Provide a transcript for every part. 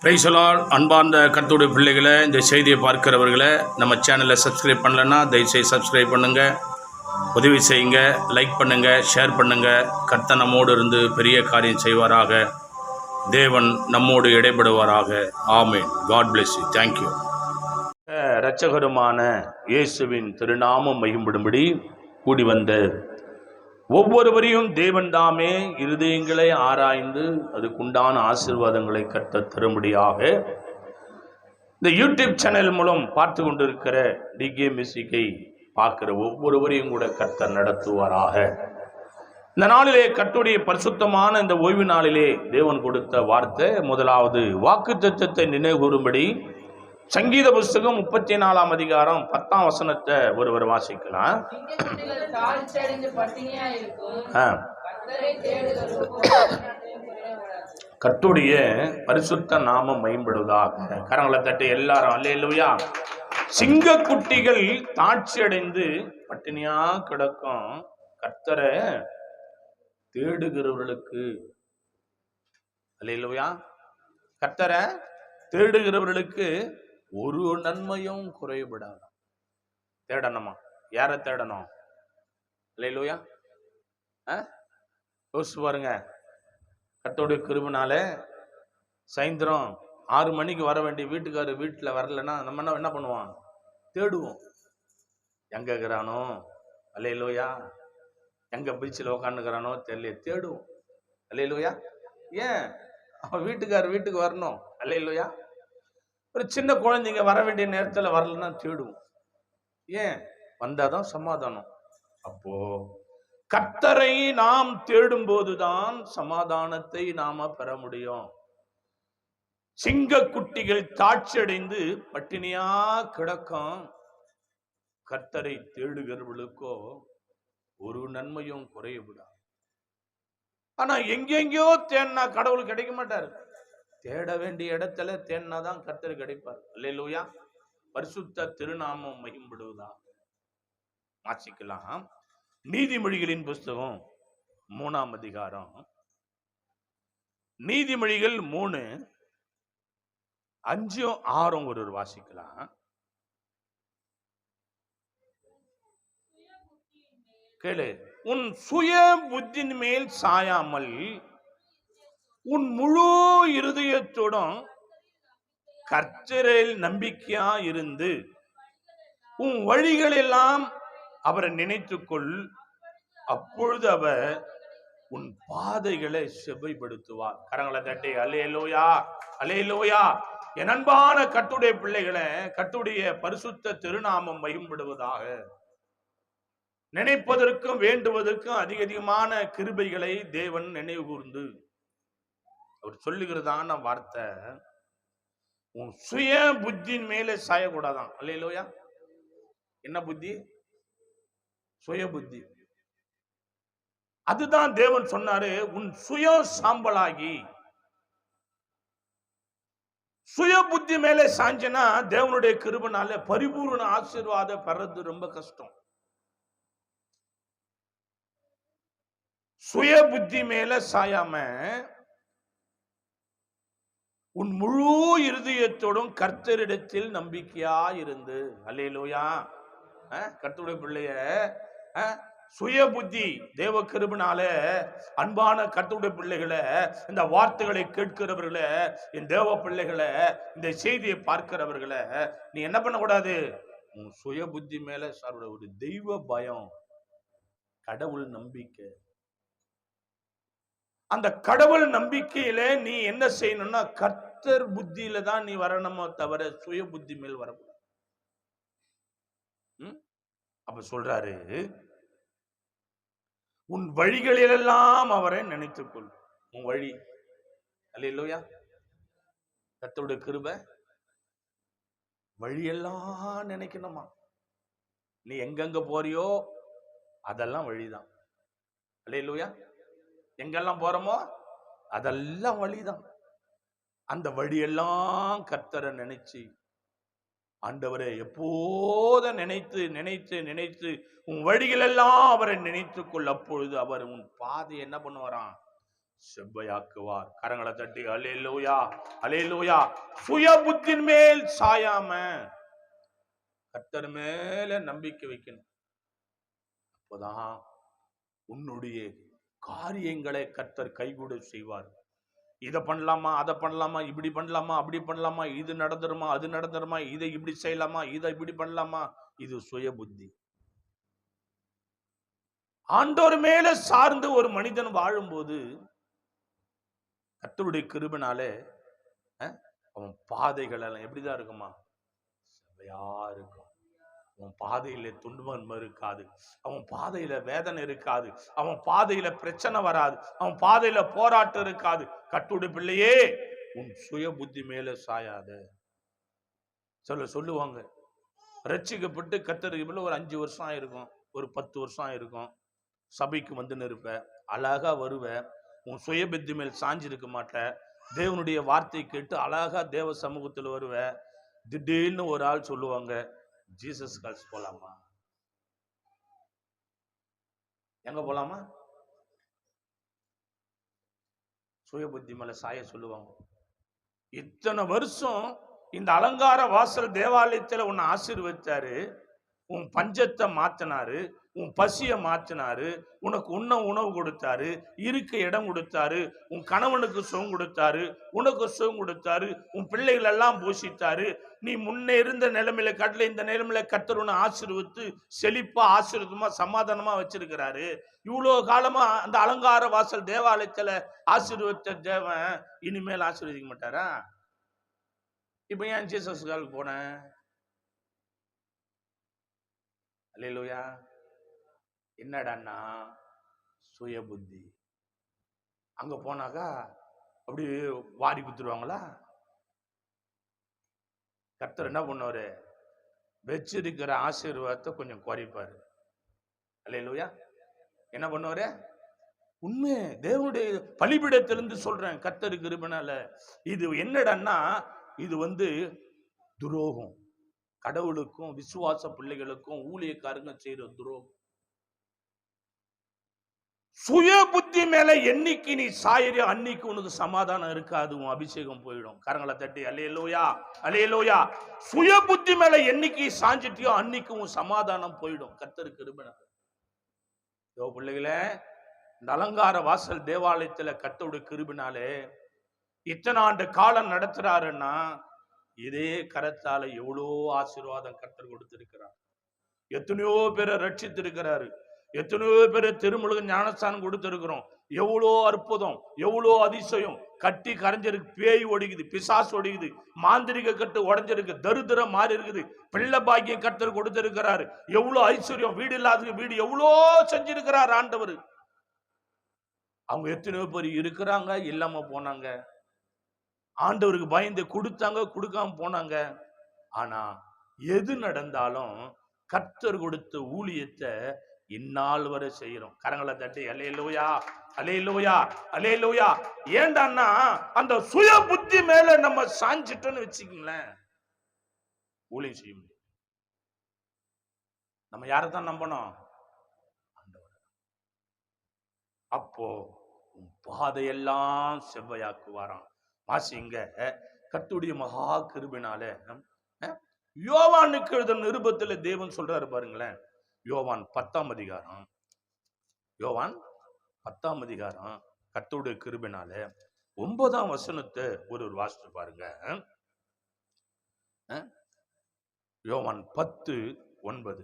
Praise the Lord. அன்பார்ந்த கர்த்தருடைய பிள்ளைகளை, இந்த செய்தியை பார்க்கிறவர்களை, நம்ம சேனலை சப்ஸ்கிரைப் பண்ணலைன்னா தயவுசெய்து சப்ஸ்கிரைப் பண்ணுங்கள், உதவி செய்யுங்க, லைக் பண்ணுங்கள், ஷேர் பண்ணுங்கள். கர்த்தர் நம்மோடு இருந்து பெரிய காரியம் செய்வாராக. தேவன் நம்மோடு இடைபடுவாராக. Amen. God bless you. Thank you. இரட்சகருமான இயேசுவின் திருநாமம் மகிமைப்படும்படி கூடி வந்த ஒவ்வொருவரையும் தேவன் தாமே இருதயங்களை ஆராய்ந்து அதுக்குண்டான ஆசீர்வாதங்களை கர்த்தர் தரும்படியாக இந்த யூடியூப் சேனல் மூலம் பார்த்து கொண்டிருக்கிற டிகே மியூசிக்கை பார்க்கிற ஒவ்வொருவரையும் கூட கர்த்தர் நடத்துவாராக. இந்த நாளிலே கர்த்தருடைய பரிசுத்தமான இந்த ஓய்வு நாளிலே தேவன் கொடுத்த வார்த்தை, முதலாவது வாக்குத்தத்தத்தை நினைவு கூறும்படி சங்கீத புஸ்தகம் 34ஆம் அதிகாரம் 10ஆம் வசனத்தை ஒருவர் வாசிக்கலாம். கர்த்தருடைய பரிசுத்த நாமம் மகிமைப்படுவதாக. கரங்களை தட்டி எல்லாரும் அல்லேலூயா. சிங்கக்குட்டிகள் தாட்சி அடைந்து பட்டினியா கிடக்கும் கர்த்தரை தேடுகிறவர்களுக்கு, அல்லேலூயா, கர்த்தரை தேடுகிறவர்களுக்கு ஒரு நன்மையும் குறைபடாது. தேடணுமா? யாரை தேடணும்? அல்லேலூயா. யோசிச்சு பாருங்க. கர்த்தருடைய கிருபைனால சாயந்தரம் 6 மணிக்கு வர வேண்டிய வீட்டுக்காரர் வீட்டில் வரலன்னா நம்ம என்ன பண்ணுவோம்? தேடுவோம். எங்க இருக்கிறானோ, அல்லேலூயா, எங்க பீச்சில் உக்காந்துக்கிறானோ தெரியல, தேடுவோம். அல்லேலூயா. ஏன்? அவன் வீட்டுக்காரர் வீட்டுக்கு வரணும். அல்லேலூயா. ஒரு சின்ன குழந்தைங்க வர வேண்டிய நேரத்தில் வரலன்னா தேடுவோம். ஏன்? வந்தாதான் சமாதானம். அப்போ கர்த்தரை நாம் தேடும் போதுதான் சமாதானத்தை நாம பெற முடியும். சிங்க குட்டிகள் தாட்சி அடைந்து பட்டினியா கிடக்கும் கர்த்தரை தேடுகிறவர்களுக்கோ ஒரு நன்மையும் குறையவிடாது. ஆனா எங்கெங்கயோ தேடினா கடவுள் கிடைக்க மாட்டாரு. தேட வேண்டிய இடத்துல தேடினாதான் கர்த்தர் கிடைப்பார். அல்லேலூயா. பரிசுத்த திருநாமம் மகிமைப்படுவதாக. வாசிக்கலாம். நீதிமொழிகளின் புஸ்தகம் 3ஆம் அதிகாரம், நீதிமொழிகள் 3:5-6 ஒருவர் வாசிக்கலாம். கேளு. உன் சுய புத்தின் மேல் சாயாமல் உன் முழு இருதயத்துடன் கர்த்தரில் நம்பிக்கையா இருந்து உன் வழிகளெல்லாம் அவரை நினைத்துக்கொள். அப்பொழுது அவர் உன் பாதைகளை செவ்வைப்படுத்துவார். கரங்களை தட்டி அல்லேலூயா, அல்லேலூயா. என் அன்பான கர்த்தருடைய பிள்ளைகளை, கர்த்தருடைய பரிசுத்த திருநாமம் மகிமைப்படுவதாக. நினைப்பதற்கும் வேண்டுவதற்கும் அதிகமான கிருபைகளை தேவன் நினைவு கூர்ந்து அவர் சொல்லுகிறதான வார்த்தை, உன் சுய புத்தியின் மேலே சாயக்கூடாதான். அல்லேலூயா. என்ன புத்தி? சுய புத்தி. அதுதான் தேவன் சொன்னாரு, உன் சுய சாம்பலாகி. சுய புத்தி மேலே சாஞ்சனா தேவனுடைய கிருபைனால பரிபூர்ண ஆசீர்வாதம் பெறது ரொம்ப கஷ்டம். சுய புத்தி மேல சாயாம உன் முழு இருதயத்தோடும் கர்த்தரிடத்தில் நம்பிக்கையா இருந்து. அல்லேலூயா. கர்த்தருடைய பிள்ளைய சுய புத்தி தேவ கிருபைனால அன்பான கர்த்தருடைய பிள்ளைகளை, இந்த வார்த்தைகளை கேட்கிறவர்களை, என் தேவ பிள்ளைகளை, இந்த செய்தியை பார்க்கிறவர்களை, நீ என்ன பண்ணக்கூடாது? உன் சுய புத்தி மேல சார் ஒரு தெய்வ பயம், கடவுள் நம்பிக்கை. அந்த கடவுள் நம்பிக்கையில நீ என்ன செய்யணும்னா கர்த்தர் புத்தியில தான் நீ வரணுமோ தவிர சுய புத்தி மேல் வரக்கூடாது. அப்ப சொல்றாரு, உன் வழிகளிலெல்லாம் அவரை நினைத்துக்கொள். உன் வழி, அல்லேலூயா, கர்த்தருடைய கிருபை, வழியெல்லாம் நினைக்கணுமா. நீ எங்கெங்க போறியோ அதெல்லாம் வழிதான். அல்லேலூயா. எங்கெல்லாம் போறோமோ அதெல்லாம் வழிதான். அந்த வழியெல்லாம் கர்த்தரை நினைச்சு, ஆண்டவரை எப்போத நினைத்து நினைத்து நினைத்து உன் வழிகளெல்லாம் அவரை நினைத்துக்கொள். அப்பொழுது அவர் உன் பாதை என்ன பண்ணுவாராம்? செவ்வையாக்குவார். கரங்களை தட்டி அல்லேலூயா, அல்லேலூயா. சுய புத்தின் மேல் சாயாம கர்த்தர் மேல நம்பிக்கை வைக்கணும். அப்போதான் உன்னுடைய காரியங்களை கர்த்தர் கைகூட செய்வார். இதை பண்ணலாமா, அதை பண்ணலாமா, இப்படி பண்ணலாமா, அப்படி பண்ணலாமா, இது நடந்துருமா, அது நடந்துருமா, இதை இப்படி செய்யலாமா, இதை இப்படி பண்ணலாமா, இது சுய புத்தி. ஆண்டவர் மேல சார்ந்து ஒரு மனிதன் வாழும்போது கர்த்தருடைய கிருபையினாலே அவன் பாதைகள் எல்லாம் எப்படிதான் இருக்குமா, செவ்வையா இருக்கும். அவன் பாதையில துன்பம் இருக்காது, அவன் பாதையில வேதனை இருக்காது, அவன் பாதையில பிரச்சனை வராது, அவன் பாதையில போராட்டம் இருக்காது. கர்த்தருடைய பிள்ளையே, உன் சுய புத்தி மேல சாயாத. சொல்லுவாங்க, ரட்சிக்கப்பட்டு கர்த்தருக்கு ஒரு 5 வருஷம் ஆயிருக்கும், ஒரு 10 வருஷம் ஆயிருக்கும், சபைக்கு வந்து நிற்ப, அழகா வருவ, உன் சுய புத்தி மேல் சாஞ்சிருக்க மாட்ட, தேவனுடைய வார்த்தை கேட்டு அழகா தேவ சமூகத்தில் வருவ. திடீர்னு ஒரு ஆள் சொல்லுவாங்க, ஜீசஸ் கால்ஸ் போலாமா? எங்க போலாமா? சுய புத்தி மேல சாய சொல்லுவாங்க. இத்தனை வருஷம் இந்த அலங்கார வாசல் தேவாலயத்தில் உன்னை ஆசீர்வதித்தாரு, உன் பஞ்சத்தை மாத்தினாரு, உன் பசிய மாத்தினாரு, உனக்கு உணவு கொடுத்தாரு, இருக்க இடம் கொடுத்தாரு, உன் கணவனுக்கு சுகம் கொடுத்தாரு, உனக்கு சுகம் கொடுத்தாரு, உன் பிள்ளைகள் எல்லாம் போஷித்தாரு. நீ முன்னே இருந்த நிலைமையில காட்டில இந்த நிலைமையில கர்த்தர் உன்னை ஆசீர்வதித்து செழிப்பா ஆசீர்வாதமா சமாதானமா வச்சிருக்கிறாரு. இவ்வளவு காலமா அந்த அலங்கார வாசல் தேவாலயத்துல ஆசீர்வதித்த தேவன் இனிமேல் ஆசீர்வதிக்க மாட்டாரா? இப்ப ஏன் ஜீசஸ் காலுக்கு போனேன்? அல்லேலூயா. என்னடான்னா சுய புத்தி. அங்க போனாக்கா அப்படி வாரி குத்துருவாங்களா? கர்த்தர் என்ன பண்ணுவாரு? வச்சிருக்கிற ஆசீர்வாதத்தை கொஞ்சம் குறைப்பாரு. அல்லேலூயா. என்ன பண்ணுவாரு? உண்மை தேவனுடைய பலிபீடத்திலிருந்து சொல்றேன், கர்த்தருக்கு கிருபைனால. இது என்னடான்னா, இது துரோகம். கடவுளுக்கும் விசுவாச பிள்ளைகளுக்கும் ஊழியக்காரங்க செய்யற துரோகம். சுய புத்தி மேல என்னைக்கு நீ சாயறிய அன்னைக்கு உனக்கு சமாதானம் இருக்காது, உன் அபிஷேகம் போயிடும். கரங்களை தட்டி அல்லேலூயா, அல்லேலூயா. சுய புத்தி மேல என்னைக்கு சாஞ்சிட்டியோ அன்னைக்கு உன் சமாதானம் போயிடும். கர்த்தருக்கு கிருபைனால. பிள்ளைகளே, இந்த அலங்கார வாசல் தேவாலயத்துல கர்த்தருடைய கிருபைனாலே இத்தனை ஆண்டு காலம் நடத்துறாருன்னா, இதே கரத்தால எவ்வளோ ஆசீர்வாதம் கர்த்தர் கொடுத்திருக்கிறார். எத்தனையோ பேரை ரட்சித்திருக்கிறாரு, எத்தனையோ பேரை திருமுழுக ஞானஸ்தானம் கொடுத்திருக்கிறோம். எவ்வளோ அற்புதம், எவ்வளோ அதிசயம். கட்டி கரைஞ்சிருக்கு, பேய் ஒடிக்குது, பிசாசு ஒடிக்குது, மாந்திரிக கட்டு உடஞ்சிருக்கு, தரித்திரம் மாறி இருக்குது, பிள்ளை பாக்கியம் கர்த்தர் கொடுத்திருக்கிறாரு. எவ்வளோ ஐஸ்வர்யம், வீடு இல்லாத வீடு எவ்வளோ செஞ்சிருக்கிறார் ஆண்டவர். அவங்க எத்தனையோ பேர் இருக்கிறாங்க, இல்லாம போனாங்க. ஆண்டவருக்கு பயந்து கொடுத்தாங்க, கொடுக்காம போனாங்க. ஆனா எது நடந்தாலும் கர்த்தர் கொடுத்த ஊழியத்தை இந்நாள் வரை செய்யறோம். கரங்களை தட்டி அல்லேலூயா, அல்லேலூயா, அல்லேலூயா. ஏண்டான்னா அந்த சுய புத்தி மேல நம்ம சாஞ்சிட்டோன்னு வச்சுக்கீங்களேன், ஊழியம் செய்ய முடியும். நம்ம யாரைத்தான் நம்பணும்? அப்போ பாதையெல்லாம் செவ்வையாக்குவாராம். வாசிங்க, கர்த்தருடைய மகா கிருபையினால யோவானுக்கு எழுதின நிருபத்துல தேவன் சொல்றாரு பாருங்களேன். யோவான் 10ஆம் அதிகாரம், யோவான் 10ஆம் அதிகாரம், கர்த்தருடைய கிருபையினால 9ஆம் வசனத்தை ஒரு வாசித்து பாருங்க. யோவான் 10:9.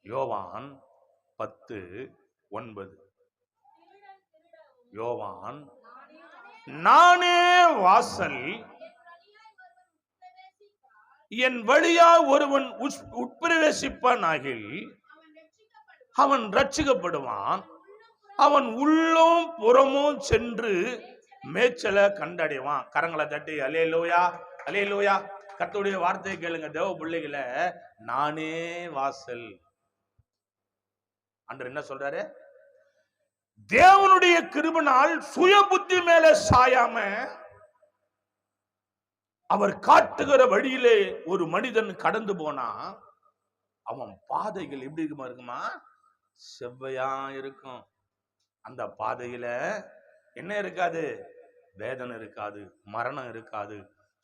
யோவான் 10:9. யோவான், நானே வாசல், என் வழியா ஒருவன் உட்பிரவேசிப்பான் ஆகில் அவன் ரட்சிக்கப்படுவான், அவன் உள்ளும் புறமும் சென்று மேய்ச்சலை கண்டடைவான். கரங்களை தட்டி அல்லேலூயா, அல்லேலூயா. கர்த்தருடைய வார்த்தையை கேளுங்க தேவ பிள்ளைகளை. நானே வாசல். ஆண்டவர் என்ன சொல்றாரு? தேவனுடைய கிருபையினால் சுய புத்தி மேல சாயாம அவர் காட்டுகிற வழியிலே ஒரு மனிதன் கடந்து போனா அவன் பாதைகள் எப்படி இருக்குமா? செவ்வையா இருக்கும். அந்த பாதையில என்ன இருக்காது? வேதனை இருக்காது, மரணம் இருக்காது,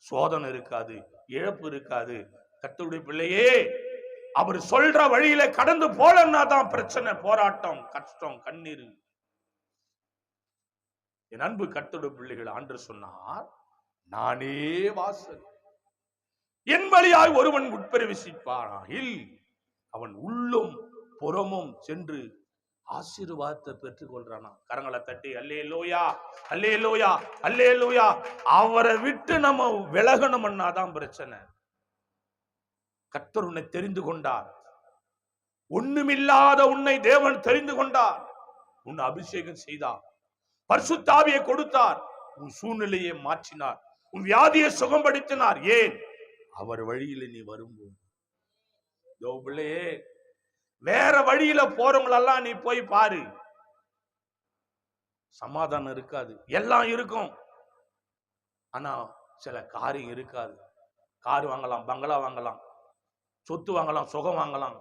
சோதனை இருக்காது, இழப்பு இருக்காது. கர்த்தருடைய பிள்ளையே, அவர் சொல்ற வழியில கடந்து போலன்னா தான் பிரச்சனை, போராட்டம், கஷ்டம், கண்ணீர். என் அன்பு கர்த்தருடைய பிள்ளைகள், ஆண்டவர் சொன்னார், நானே வாசல், என் வழியாய் ஒருவன் உட்பிரவேசிப்பானாகில் அவன் உள்ளும் புறமும் சென்று ஆசீர்வாதத்தை பெற்றுக் கொள்றானா. கரங்களை தட்டி அல்லேலூயா, அல்லேலூயா, அல்லேலூயா. அவரை விட்டு நம்ம விலகணும்னா தான் பிரச்சனை. கர்த்தர் உன்னை தெரிந்து கொண்டார். ஒண்ணுமில்லாத உன்னை தேவன் தெரிந்து கொண்டார். உன்னை அபிஷேகம் செய்தார், பரிசுத்த ஆவியை கொடுத்தார், உன் சூழ்நிலையை மாற்றினார், உன் வியாதியை சுகப்படுத்தினார். ஏன்? அவர் வழியில நீ வரும்போது. பிள்ளையே, வேற வழியில போறவங்களெல்லாம் நீ போய் பாரு, சமாதானம் இருக்காது. எல்லாம் இருக்கும், ஆனா சில காரியம் இருக்காது. கார் வாங்கலாம், பங்களா வாங்கலாம், சொத்து வாங்கலாம், சுகம் வாங்கலாம்,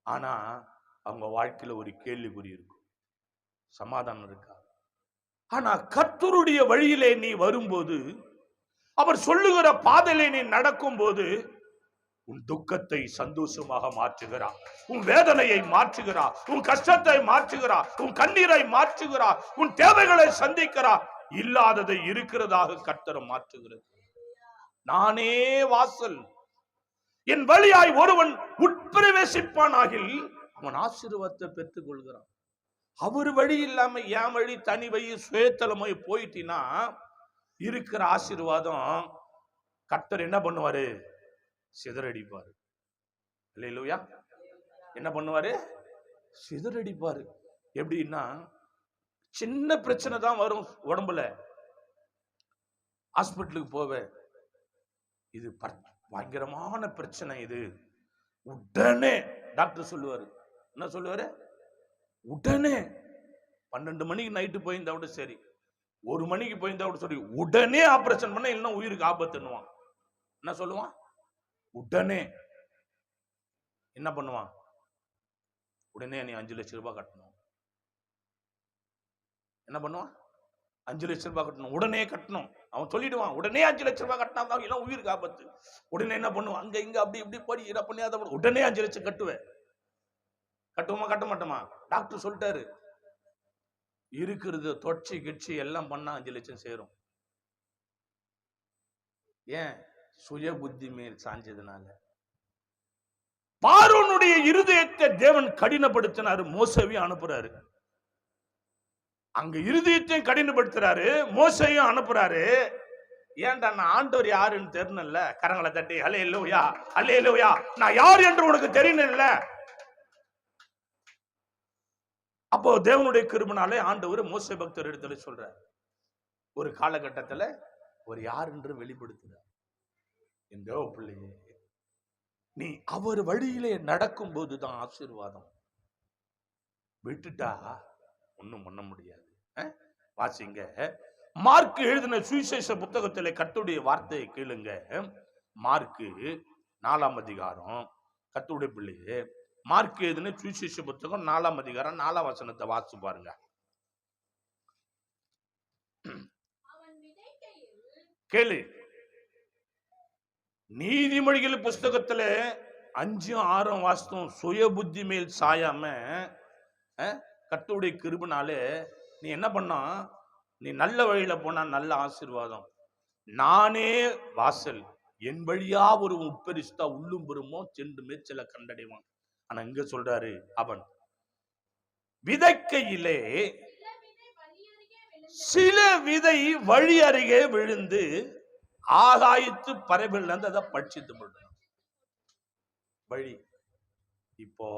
ஆனா அவங்க வாழ்க்கையில ஒரு கேள்விக்குறி இருக்கும், சமாதானம் இருக்காது. ஆனா கர்த்தருடைய வழியிலே நீ வரும்போது, அவர் சொல்லுகிற பாதையிலே நீ நடக்கும் போது, உன் துக்கத்தை சந்தோஷமாக மாற்றுகிறார், உன் வேதனையை மாற்றுகிறார், உன் கஷ்டத்தை மாற்றுகிறார், உன் கண்ணீரை மாற்றுகிறார், உன் தேவைகளை சந்திக்கிறார், இல்லாததை இருக்கிறதாக கர்த்தர் மாற்றுகிறது. நானே வாசல், என் வழியாய் ஒருவன் உட்பிரவேசிப்பானாகில் அவன் ஆசீர்வாதத்தை பெற்றுக் கொள்கிறான். அவர் வழி இல்லாம என் வழி, தனி வழி, சுயத்தலமை போயிட்டினா இருக்கிற ஆசீர்வாதம் கர்த்தர் என்ன பண்ணுவாரு? சிதறடிப்பாரு. அல்லேலூயா. என்ன பண்ணுவாரு? சிதறடிப்பாரு. எப்படின்னா, சின்ன பிரச்சனை தான் வரும் உடம்புல, ஹாஸ்பிட்டலுக்கு போவே, இது பயங்கரமான பிரச்சனை, இது உடனே டாக்டர் சொல்லுவாரு. என்ன சொல்லுவாரு? உடனே 12 மணிக்கு நைட்டு போயிருந்தா கூட சரி, 1 மணிக்கு போயிருந்தா கூட சரி, உடனே ஆபரேஷன் பண்ண, இல்லைன்னா உயிருக்கு ஆபத்துன்னுவான். என்ன சொல்லுவான்? உடனே. என்ன பண்ணுவான்? உடனே நீ 5 லட்சம் ரூபாய் கட்டணும். என்ன பண்ணுவான்? 5 லட்சம் ரூபாய் கட்டணும், உடனே கட்டணும். அவன் சொல்லிடுவான், உடனே 5 லட்சம் ரூபாய் கட்டினா தான் எல்லாம் உயிருக்கு ஆபத்து. உடனே என்ன பண்ணுவான்? அங்க இங்க அப்படி இப்படி படி இதை பண்ணி அதை பண்ணி, உடனே 5 லட்சம் கட்டுவேன். கட்டுவோமா கட்ட மாட்டோமா? டாக்டர் சொல்லிட்டாரு, இருக்கிறது தொட்சி கிட்சி எல்லாம் பண்ணா 5 லட்சம் சேரும். ஏன்? சுய புத்தி மேல் சாஞ்சதுனால. பார்வோனுடைய இருதயத்தை தேவன் கடினப்படுத்தினாரு, மோசேவையும் அனுப்புறாரு. அங்க இருதயத்தையும் கடினப்படுத்துறாரு, மோசேவையும் அனுப்புறாரு. ஏன்டா, நான் ஆண்டவர் யாருன்னு தெரியணும்ல. கரங்களை தட்டி அல்லேலூயா, அல்லேலூயா. நான் யார் என்று உனக்கு தெரியணும்ல. அப்போ தேவனுடைய கிருபையினாலே ஆண்டவர் மோசே பக்தர் இடத்துல சொல்றார், ஒரு காலகட்டத்துல ஒரு யார் என்று வெளிப்படுத்துறார். என் தேவ பிள்ளையே, நீ அவர் வழியிலே நடக்கும் போதுதான் ஆசீர்வாதம். விட்டுட்டா ஒண்ணும் பண்ண முடியாது. வாசிங்க, மார்க் எழுதின சுவிசேஷ புத்தகத்திலே கர்த்தருடைய வார்த்தையை கேளுங்க. மார்க்கு 4ஆம் அதிகாரம். கர்த்தருடைய பிள்ளையே, மார்க் எழுதின சுவிசேஷ புத்தகம் 4ஆம் அதிகாரம் 4ஆம் வசனத்தை வாசிச்சு பாருங்க. கேளு. நீதிமொழிகள் புஸ்தகத்துல 5, 6 வாசம் சுய புத்தி மேல் சாயாம கர்த்தருடைய கிருபையினாலே நீ என்ன பண்ணா, நீ நல்ல வழியில போனா நல்ல ஆசீர்வாதம். நானே வாசல், என் வழியா ஒரு உட்பரிசுத்தா உள்ளும் பெருமோ சென்று மேய்ச்சலை கண்டடைவான். ஆனா இங்க சொல்றாரு, அவன் விதைக்கையிலே சில விதை வழி அருகே விழுந்து ஆகாயத்து பறவைகள் அதை பட்சித்து போடணும். வழி. இப்போ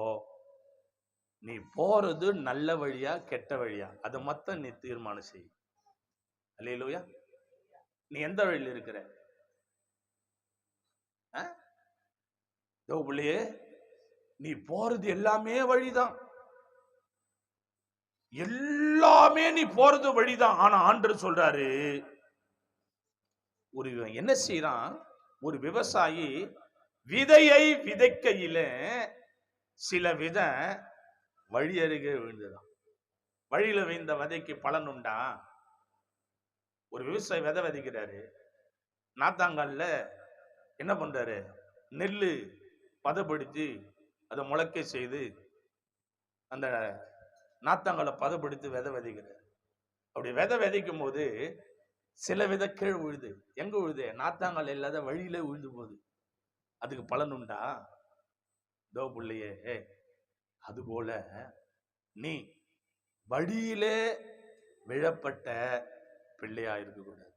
நீ போறது நல்ல வழியா கெட்ட வழியா, அதை மொத்தம் நீ தீர்மானம் செய். அல்லேலூயா. நீ எந்த வழியில் இருக்கிற? பிள்ளையே, நீ போறது எல்லாமே வழிதான், எல்லாமே நீ போறது வழிதான். ஆனா ஆண்டவர் சொல்றாரு, ஒரு என்ன செய்யறான், ஒரு விவசாயி விதையை விதைக்கையில சில விதை வழி அருகே விழுந்துதான். வழியில வைந்த விதைக்கு பலன் உண்டா? ஒரு விவசாயி விதை விதைக்கிறாரு, நாத்தாங்கல்ல என்ன பண்றாரு, நெல்லு பதப்படுத்தி அதை முளைக்க செய்து அந்த நாத்தாங்கலை பதப்படுத்தி விதை விதைக்கிறார். அப்படி விதை விதைக்கும் போது சில விதை கீழே விழுது. எங்க விழுது? நாத்தாங்கல் இல்லாத வழியில விழுந்து போகுது. அதுக்கு பலன் உண்டா? தோ பிள்ளையே, அதுபோல நீ வழியிலே விழப்பட்ட பிள்ளையா இருக்கக்கூடாது.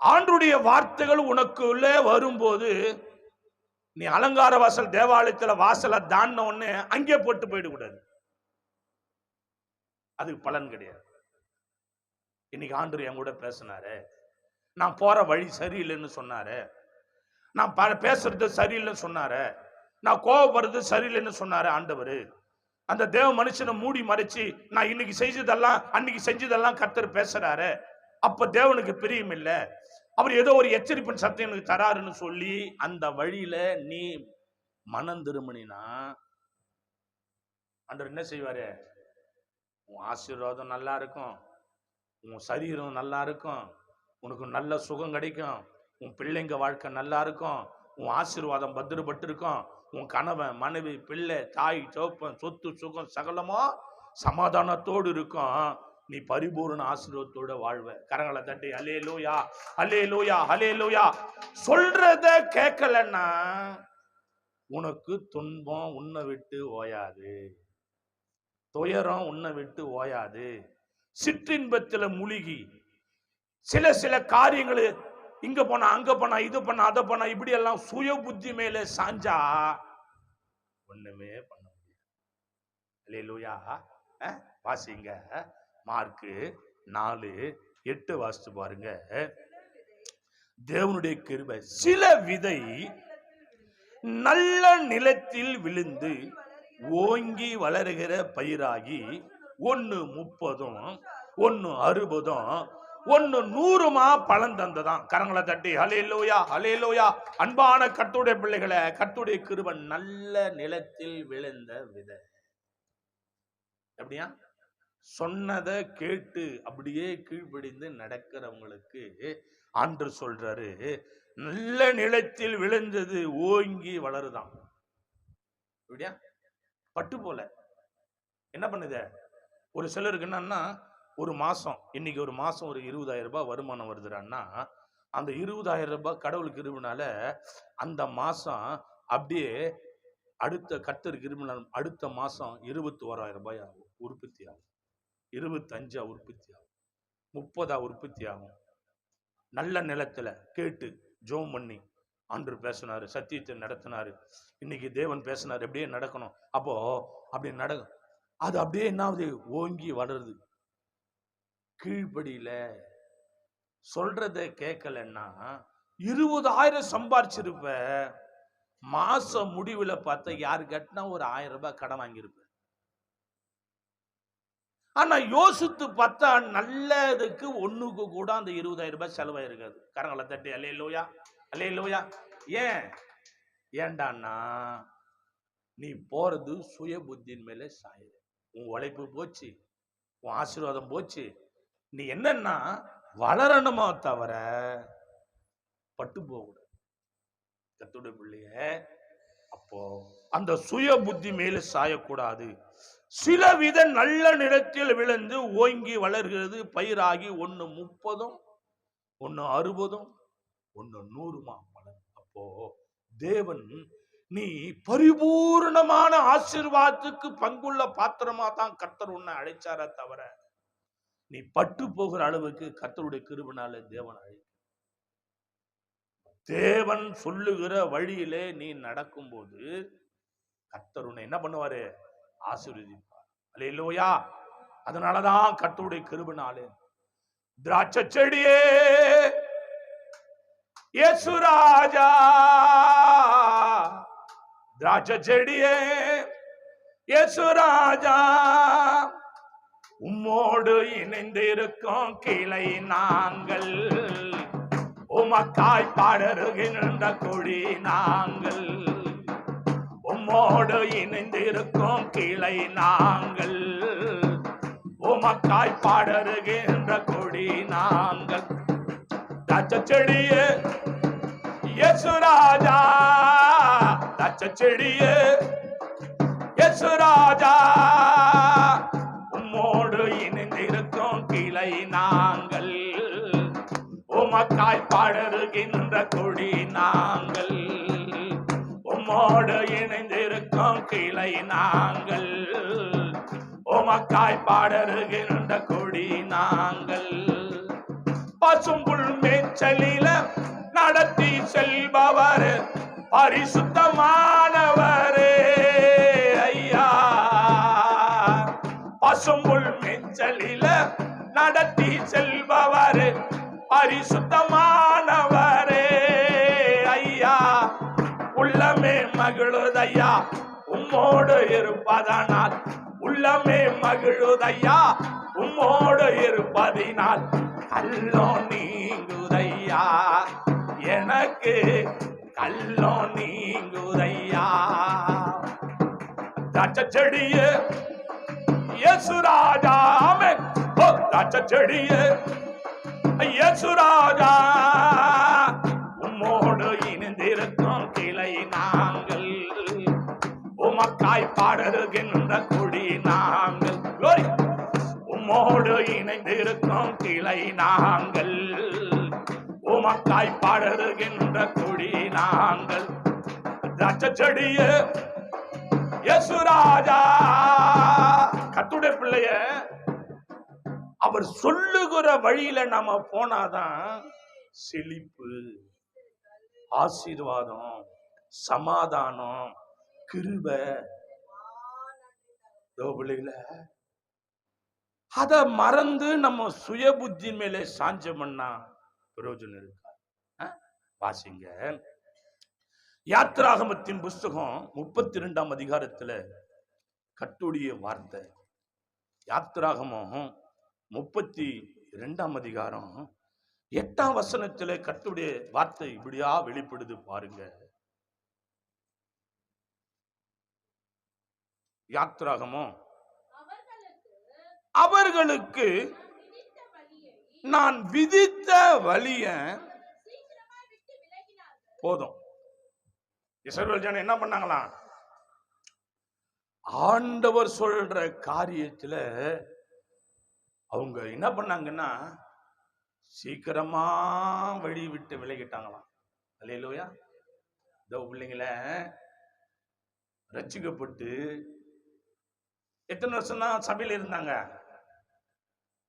ஆண்டுடைய வார்த்தைகள் உனக்குள்ள வரும்போது நீ அலங்கார வாசல் தேவாலயத்துல வாசலை தாண்டின உடனே அங்கே போட்டு போயிடக்கூடாது. அதுக்கு பலன் கிடையாது. இன்னைக்கு ஆண்டவர் என் கூட பேசினாரு, நான் போற வழி சரியில்லைன்னு சொன்னாரு, நான் பேசுறது சரியில்லைன்னு சொன்னாரு, நான் கோபப்படுறது சரியில்லைன்னு சொன்னாரு ஆண்டவர். அந்த தேவ மனுஷனை மூடி மறைச்சு நான் இன்னைக்கு செஞ்சதெல்லாம் அன்னைக்கு செஞ்சதெல்லாம் கர்த்தர் பேசுறாரு. அப்ப தேவனுக்கு பிரியம் இல்லை, அவர் ஏதோ ஒரு எச்சரிப்பின் சத்தம் எனக்கு தராருன்னு சொல்லி அந்த வழியில நீ மனம் திரும்பினா ஆண்டவர் என்ன செய்வாரு? உன் ஆசீர்வாதம் நல்லா இருக்கும், உன் சரீரம் நல்லா இருக்கும், உனக்கு நல்ல சுகம் கிடைக்கும், உன் பிள்ளைங்க வாழ்க்கை நல்லா இருக்கும், உன் ஆசீர்வாதம் பத்திரப்பட்டு இருக்கும், உன் கணவன் மனைவி பிள்ளை தாய் தோப்பன் சொத்து சுகம் சகலமோ சமாதானத்தோடு இருக்கும். நீ பரிபூர்ண ஆசீர்வாதத்தோட வாழ்வ. கரங்களை தட்டி அல்லேலூயா அல்லேலூயா அல்லேலூயா. சொல்றத கேட்கலன்னா உனக்கு துன்பம் உன்னை விட்டு ஓயாது, துயரம் உன்னை விட்டு ஓயாது. சிற்றின்பத்துல முழுகி சில காரியங்கள் இங்க போனா அங்க போனா இது பண்ணா அதை பண்ணா இப்படி எல்லாம் சுய புத்தி மேல சாஞ்சா ஒண்ணுமே பண்ண முடியாது. அல்லேலூயா. வாசிங்க மார்க்கு 4:8 வாசிச்சு பாருங்க. தேவனுடைய கிருபை, சில விதை நல்ல நிலத்தில் விழுந்து ஓங்கி வளருகிற பயிராகி 1 30, 1 60, 1 100 பலன் தந்ததான். கரங்களை தட்டி ஹல்லேலூயா ஹல்லேலூயா. அன்பான கர்த்தருடைய பிள்ளைகளை, கர்த்தருடைய கிருபை நல்ல நிலத்தில் விழுந்த விதை. எப்படியா? சொன்னதை கேட்டு அப்படியே கீழ்ப்படிந்து நடக்கிறவங்களுக்கு ஆண்டவர் சொல்றாரு, நல்ல நிலத்தில் விழுந்தது ஓங்கி வளருதான். எப்படியா? பட்டு போல என்ன பண்ணுது? ஒரு சிலருக்கு என்னன்னா, ஒரு மாசம் இன்னைக்கு ஒரு மாசம் ஒரு 20,000 ரூபாய் வருமானம் வருதுறான்னா, அந்த 20,000 ரூபாய் கடவுளுக்கு கிருபைனால அந்த மாசம் அப்படியே அடுத்த கர்த்தருக்கு கிருபைனால அடுத்த மாசம் 21,000 ரூபாய் ஆகும், உற்பத்தி ஆகும், 25 உற்பத்தி ஆகும், 30 உற்பத்தி ஆகும். நல்ல நிலத்துல கேட்டு ஜெபம் பண்ணி ஆண்டவர் பேசினாரு, சத்தியத்தை நடத்தினாரு, இன்னைக்கு தேவன் பேசினாரு, அப்படியே நடக்கணும். அப்போ அப்படியே நடக்கும். அது அப்படியே என்னாவது ஓங்கி வளருது. கீழ்படியில சொல்றத கேட்கலன்னா 20,000 சம்பாரிச்சிருப்ப, மாசம் முடிவுல பார்த்தா யாரு கட்டினா ஒரு 1000 ரூபாய் கடன் வாங்கியிருப்ப. ஆனா யோசித்து பார்த்தா நல்லதுக்கு ஒண்ணுக்கு கூட அந்த 20,000 ரூபாய் செலவாயிருக்காது. கரங்களை தட்டி அல்லேலூயா அல்லேலூயா. ஏன்டான்னா நீ போறது சுய புத்தியின் மேல சாயுது. உன் உழைப்பு போச்சு, உன் ஆசீர்வாதம் போச்சு. நீ என்னன்னா வளரணுமா தவிர பட்டு போகக்கூடாது. கர்த்தருடைய பிள்ளைய அப்போ அந்த சுய புத்தி மேல சாயக்கூடாது. சில வித நல்ல நிலத்தில் விழுந்து ஓங்கி வளர்கிறது பயிராகி 1 30, 1 60, 1 100 பலன். அப்போ தேவன் நீ பரிபூர்ணமான ஆசீர்வாதத்துக்கு பங்குள்ள பாத்திரமா தான் கர்த்தர் உன்னை அழைச்சார தவிர நீ பட்டு போகிற அளவுக்கு கர்த்தருடைய கிருபையினால தேவன் அழைக்க. தேவன் சொல்லுகிற வழியிலே நீ நடக்கும்போது கர்த்தர் உன்னை என்ன பண்ணுவாரு? ஆசீர்வதிப்பார். அல்லேலூயா. அதனாலதான் கர்த்தருடைய கிருபையினாலே திராட்சை செடியே இயேசு ராஜா, திராட்சை செடியே இயேசு ராஜா, உம்மோடு இணைந்திருக்கும் கிளை நாங்கள், உமக்காய் பாடருகின்ற கொடி நாங்கள், உம்மோடு உம்மோடு இணைந்திருக்கும் கிளை நாங்கள், உமக்காய் பாடருகின்ற கொடி நாங்கள். தச்ச செடியே யேசுராஜா, தச்ச செடியே யேசுராஜா, உம்மோடு இணைந்திருக்கும் கிளை நாங்கள், உமக்காய் பாடருகின்ற கொடி நாங்கள். உம்மோடு இணைந்திருக்கும் கிளை நாங்கள், உமக்காய் பாடருகின்ற கொடி நாங்கள். பசும்புல் மேய்ச்சலில நடத்தி செல்பவர் பரிசுத்தமானவரே ஐயா. பசும்புல் மேய்ச்சலில நடத்தி செல்பவர் பரிசுத்தமானவரே ஐயா. உள்ளமே மகிழுதையா உம்மோடு இருப்பதனால், உள்ளமே மகிழுதையா உம்மோடு இருப்பதினால், கல்லோ நீங்குதையா எனக்கு, கல்லோ நீங்குதையா. திராட்சை செடியே யேசுராஜா, திராட்சை செடியே யேசுராஜா, உம்மோடு இணைந்திருக்கும் கிளை நாங்கள், உமக்காய் பாடருகின்ற கொடி நாங்கள். உம்மோடு இணைந்திருக்கும் கிளை நாங்கள், உமக்காய் பாடருகின்ற கொடி நாங்கள். திராட்சை செடியே யேசுராஜா. கர்த்தருடைய பிள்ளைய அவர் சொல்லுகிற வழியில நாம போனாதான் செழிப்பு, ஆசீர்வாதம், சமாதானம், கிருபை. பிள்ளைகள அத மறந்து நம்ம சுய புத்தி மேலே சாஞ்சோம்னா பிரயோஜனம் இருக்கா? வாசிங்க யாத்திராகமத்தின் புஸ்தகம் 32ஆம் அதிகாரத்துல கர்த்தருடைய வார்த்தை. யாத்திராகமம் 32ஆம் அதிகாரம் 8ஆம் வசனத்துல கர்த்தருடைய வார்த்தை இப்படியா வெளிப்படுது பாருங்க. யாத்திராகமம், அவர்களுக்கு நான் விதித்த வழிய போதும். இஸ்ரவேல் ஜனம் என்ன பண்ணாங்களாம்? ஆண்டவர் சொல்ற காரியத்துல அவங்க என்ன பண்ணாங்கன்னா சீக்கிரமா வழி விட்டு விலகிட்டாங்களாம். அல்லேலூயா. இந்த பிள்ளைங்கள ரட்சிக்கப்பட்டு எத்தனை வருஷம் தான் சபையில இருந்தாங்க?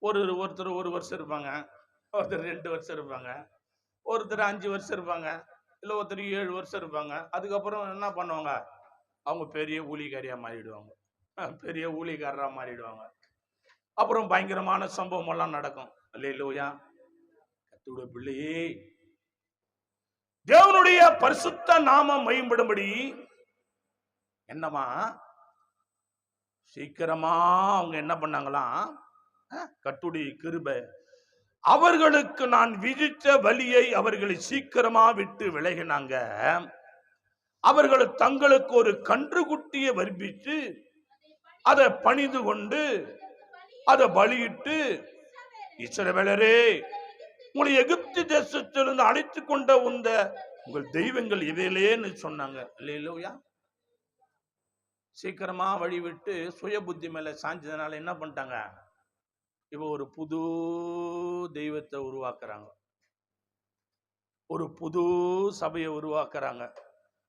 ஒருத்தர் 1 வருஷம் இருப்பாங்க, ஒருத்தர் 2 வருஷம் இருப்பாங்க, ஒருத்தர் 5 வருஷம் இருப்பாங்க, இல்ல ஒருத்தர் 7 வருஷம் இருப்பாங்க. அதுக்கப்புறம் என்ன பண்ணுவாங்க? அவங்க பெரிய ஊழியக்காரியா மாறிடுவாங்க, பெரிய ஊழியக்காரரா மாறிடுவாங்க. அப்புறம் பயங்கரமான சம்பவம் எல்லாம் நடக்கும். அல்லேலூயா. கர்த்தருடைய பிள்ளையே, தேவனுடைய பரிசுத்த நாமம் மகிமைப்படும்படி என்னமா சீக்கிரமா அவங்க என்ன பண்ணாங்களாம்? கர்த்தருடைய கிருபை, அவர்களுக்கு நான் விதித்த வழியை அவர்களை சீக்கிரமா விட்டு விலகினாங்க. அவர்கள் தங்களுக்கு ஒரு கன்றுக்குட்டியை வர்ப்பித்து அதை பணிந்து கொண்டு அதை பலியிட்டு, இஸ்ரவேலரே, உங்களை எகிப்து தேசத்திலிருந்து அழைத்து கொண்ட உங்கள் தெய்வங்கள் இவையிலேன்னு சொன்னாங்க. அல்லேலூயா. சீக்கிரமா வழி விட்டு சுய புத்தி மேல சாஞ்சதுனால என்ன பண்ணிட்டாங்க? இப்ப ஒரு புது தெய்வத்தை உருவாக்குறாங்க, ஒரு புது சபையை உருவாக்குறாங்க,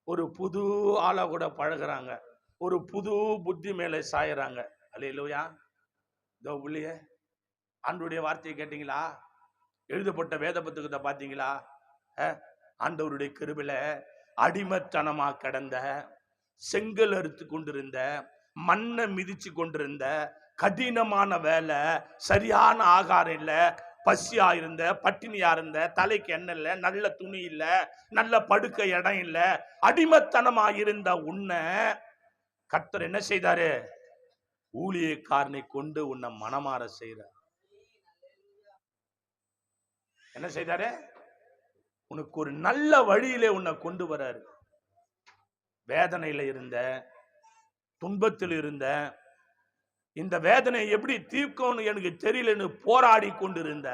ஒரு புது ஆளா கூட பழகுறாங்க, ஒரு புது புத்தி மேல சாயறாங்க. அல்லேலூயா. இதோ புள்ளிய ஆண்டவருடைய வார்த்தையை கேட்டீங்களா? எழுதப்பட்ட வேத புத்தகத்தை பார்த்தீங்களா? ஆண்டவருடைய கிருபையில அடிமைத்தனமா கிடந்த, செங்கல் அறுத்து கொண்டிருந்த, மண்ணை மிதிச்சு கொண்டிருந்த, கடினமான வேலை, சரியான ஆகாரம் இல்ல, பசியா இருந்த, பட்டினியா இருந்த, தலைக்கு எண்ணெய் இல்ல, நல்ல துணி இல்ல, நல்ல படுக்க இடம் இல்ல, அடிமைத்தனமா இருந்த உன்னை கர்த்தர் என்ன செய்தாரு? ஊழியக்காரனை கொண்டு உன்னை மனமாற செய்தார். என்ன செய்தாரு? உனக்கு ஒரு நல்ல வழியிலே உன்னை கொண்டு வராரு. வேதனையில இருந்த, துன்பத்தில் இருந்த, இந்த வேதனையை எப்படி தீர்க்கணும்னு எனக்கு தெரியலன்னு போராடி கொண்டிருந்த,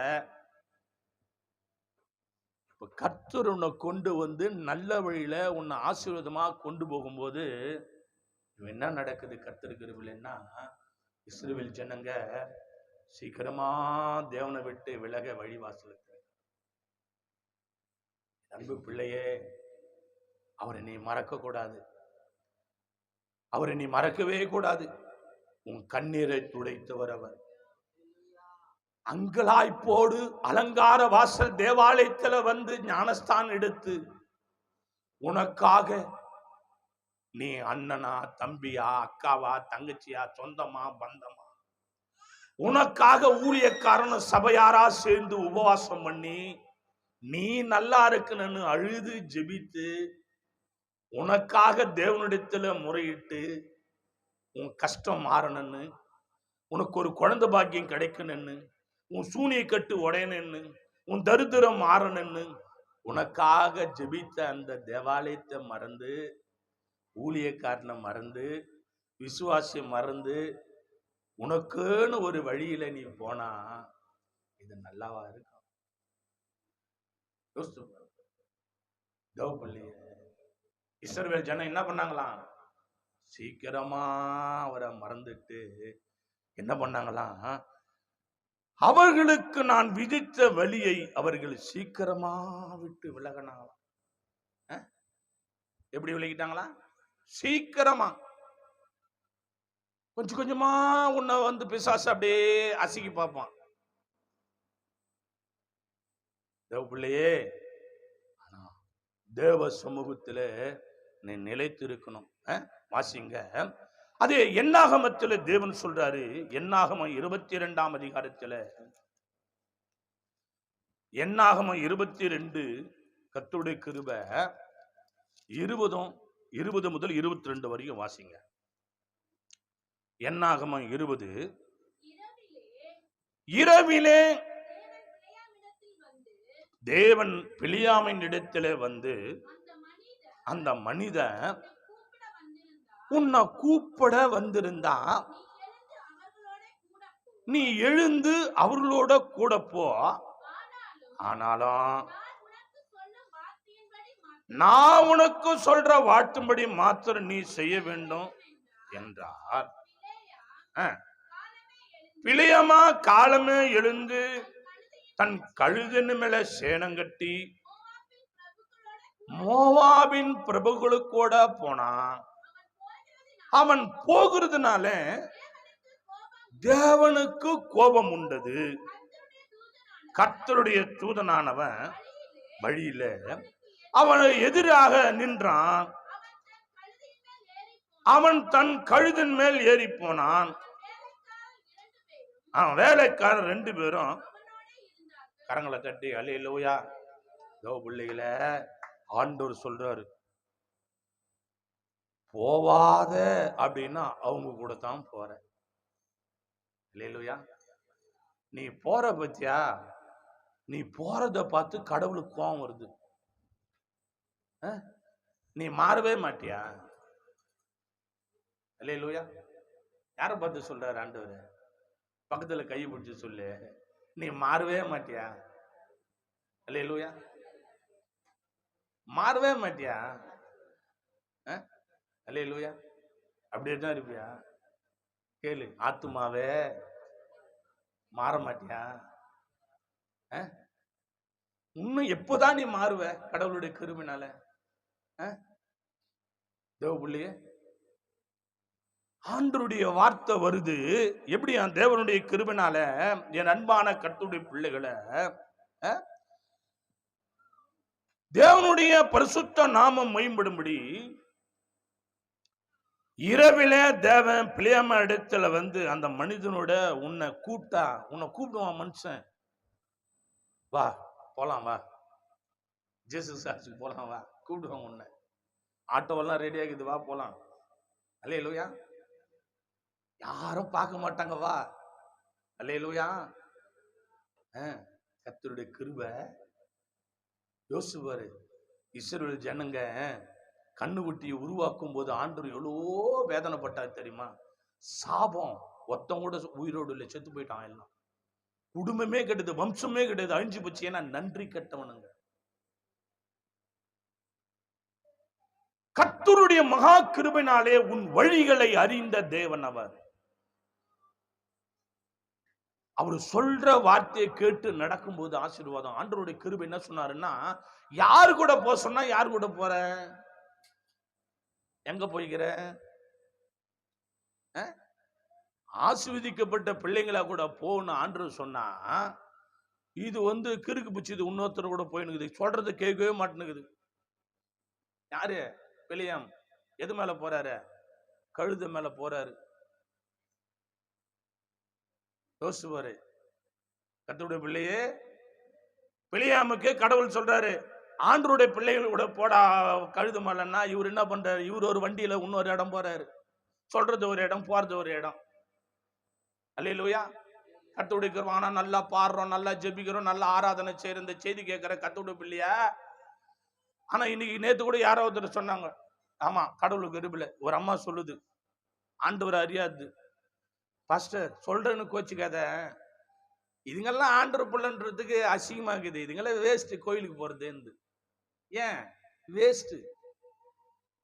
கர்த்தர் உன்னை கொண்டு வந்து நல்ல வழியில உன்னை ஆசீர்வாதமா கொண்டு போகும்போது என்ன நடக்குது? கர்த்தர் கிருபையிலன்னா, இஸ்ரவேல் ஜனங்க சீக்கிரமா தேவனை விட்டு விலக வழிவாசலுக்கு. அன்பு பிள்ளையே, அவரை நீ மறக்க கூடாது. அவரை நீ மறக்கவே கூடாது. உன் கண்ணீரை துடைத்தவர் அவர். அங்கலாய்ப்போடு அலங்கார வாசல் தேவாலயத்துல வந்து ஞானஸ்தானம் எடுத்து உனக்காக, நீ அண்ணனா, தம்பியா, அக்காவா, தங்கச்சியா, சொந்தமா, பந்தமா, உனக்காக ஊழியக்காரன சபையாரா சேர்ந்து உபவாசம் பண்ணி நீ நல்லா இருக்கணும்னு அழுது ஜெபித்து உனக்காக தேவனிடத்துல முறையிட்டு உன் கஷ்டம் மாறணும்னு, உனக்கு ஒரு குழந்தை பாக்கியம் கிடைக்கணும்னு, உன் சூனிய கட்டு உடையணும்னு, உன் தரித்திரம் மாறணும்னு உனக்காக ஜெபித்த அந்த தேவாலயத்தை மறந்து, ஊழியக்காரனை மறந்து, விசுவாசியை மறந்து உனக்குன்னு ஒரு வழியில நீ போனா இது நல்லாவா இருக்கும்? இஸ்ரவேல் ஜனம் என்ன பண்ணாங்களாம்? சீக்கிரமா அவரை மறந்துட்டு என்ன பண்ணாங்களாம்? அவர்களுக்கு நான் விதித்த வழியை அவர்கள் சீக்கிரமா விட்டு விலகினாங்களாம். எப்படி விலகிட்டாங்களா? சீக்கிரமா. கொஞ்சம் கொஞ்சமா உன்னை வந்து பிசாசு அப்படியே அசிக்கி பார்ப்பான். தேவ பிள்ளையே, தேவ சமூகத்துல நீ நிலைத்து இருக்கணும். வாசிங்க. அதே என்னாகமத்துல தேவன் சொல்றாரு. என்னாகமம் 22ஆம் அதிகாரத்துல, என்னாகமம் 22 கர்த்தருடைய கிருபை 20 முதல் 22 வரைக்கும் வாசிங்க. என்னாகமம் 20. இரவிலே தேவன் பிலியாமின் இடத்திலே வந்து, அந்த மனிதன் உன்னை கூப்பிட வந்திருந்தா நீ எழுந்து அவர்களோட கூட போ. ஆனாலும் நான் உனக்கு சொல்ற வாட்டும்படி மாத்திரம் நீ செய்ய வேண்டும் என்றார். பிலியாமா காலமே எழுந்து தன் கழுதின் மேல சேனங்கட்டி மோவாபின் பிரபுகளுக்கூட போனான். அவன் போகிறதுனால தேவனுக்கு கோபம் உண்டது. கர்த்தருடைய தூதனானவன் வழியில அவனை எதிராக நின்றான். அவன் தன் கழுதின் மேல் ஏறி போனான். வேலைக்காரர் 2 பேரும் கரங்களை தட்டி அல்லேலூயா. தேவ பிள்ளைகள, ஆண்டவர் சொல்றாரு, போவாத அப்படின்னா அவங்க கூட தான் போற. அல்லேலூயா. நீ போற பத்தியா, நீ போறத பார்த்து கடவுளுக்கு கோபம் வருது. நீ மாறவே மாட்டியா? அல்லேலூயா. யாரை பார்த்து சொல்றாரு ஆண்டவர்? பக்கத்துல கை பிடிச்சு சொல்லு, நீ மாறவே மாட்டியா? அல்லேலூயா. மாறவே மாட்டியா? அல்லேலூயா. அப்படியே தான் இருப்பியா? கேளு, ஆத்துமாவே மாற மாட்டியா? இன்னும் எப்போதான் நீ மாறுவ கடவுளுடைய கிருபையினால? தேவ பிள்ளையே, ஆண்டவருடைய வார்த்தை வருது. எப்படி? தேவனுடைய கிருபையினால. என் அன்பான கர்த்தருடைய பிள்ளைகளை, தேவனுடைய பரிசுத்த நாமம் மேம்படும்படி இரவிலே தேவன் பிலியாம இடத்துல வந்து அந்த மனிதனோட உன்னை கூப்பிடுவான். மனுஷன், வா போலாம், வா ஜேசு சாட்சி போலாம், வா கூப்பிடுவான் உன்னை. ஆட்டோவெல்லாம் ரெடி ஆகுது, வா போலாம். அல்லேலூயா. யாரும் பார்க்க மாட்டாங்க, வா. அல்லேலூயா. கர்த்தருடைய கிருபை. யோசிப்பாரு, இஸ்ரவேல் ஜனங்க கண்ணுக்குட்டியை உருவாக்கும் போது ஆண்டவர் எவ்வளோ வேதனைப்பட்டார் தெரியுமா? சாபம், ஒருத்தன் கூட உயிரோடு இல்லை, செத்து போயிட்டான். எல்லாம் குடும்பமே கெட்டது, வம்சமே கெட்டது, அழிஞ்சு போச்சு. ஏன்னா நன்றி கெட்டவனுங்க. கர்த்தருடைய மகா கிருபையினாலே உன் வழிகளை அறிந்த தேவன் அவர். அவர் சொல்ற வார்த்தையை கேட்டு நடக்கும்போது ஆசீர்வாதம். ஆண்டவருடைய கிருபை என்ன சொன்னாருன்னா, யாரு கூட போக சொன்னா யாரு கூட போற, எங்க போய்கிற? ஆசீர்வதிக்கப்பட்ட பிள்ளைங்களா கூட போன்னு ஆண்டவர் சொன்னா, இது கிறுக்கு பிடிச்சி இன்னொருத்தர் கூட போயினுக்குது, சொல்றது கேட்கவே மாட்டேனுக்குது. யாரு? பிலியாம். எது மேல போறாரு? கழுத மேல போறாரு. யோசுவாரு, கர்த்தருடைய பிள்ளையே, பிலியாமுக்கு கடவுள் சொல்றாரு, ஆண்டருடைய பிள்ளைகள் கூட போடா கழுது மேலன்னா, இவர் என்ன பண்றாரு? இவர் ஒரு வண்டியில இன்னொரு இடம் போறாரு. சொல்றது ஒரு இடம், போறது ஒரு இடம். அல்லேலூயா. கர்த்தருடைய கிருபை. ஆனா நல்லா பாடுறோம், நல்லா ஜெபிக்கிறோம், நல்லா ஆராதனை செய்யற இந்த செய்தி கேட்கிற கர்த்தருடைய பிள்ளையா. ஆனா இன்னைக்கு நேத்து கூட யாரோ ஒருத்தர் சொன்னாங்க, ஆமா கடவுளுக்கு கிருபையில ஒரு அம்மா சொல்லுது, ஆண்டவர் அறியாது. பாஸ்டர் சொல்றேன்னு கோச்சிக்காத, இதுங்கெல்லாம் ஆண்டவர் பிள்ளைன்றதுக்கு அசிங்கமாக்குது, இதுங்கெல்லாம் வேஸ்ட் கோயிலுக்கு போறது. ஏன் வேஸ்ட்?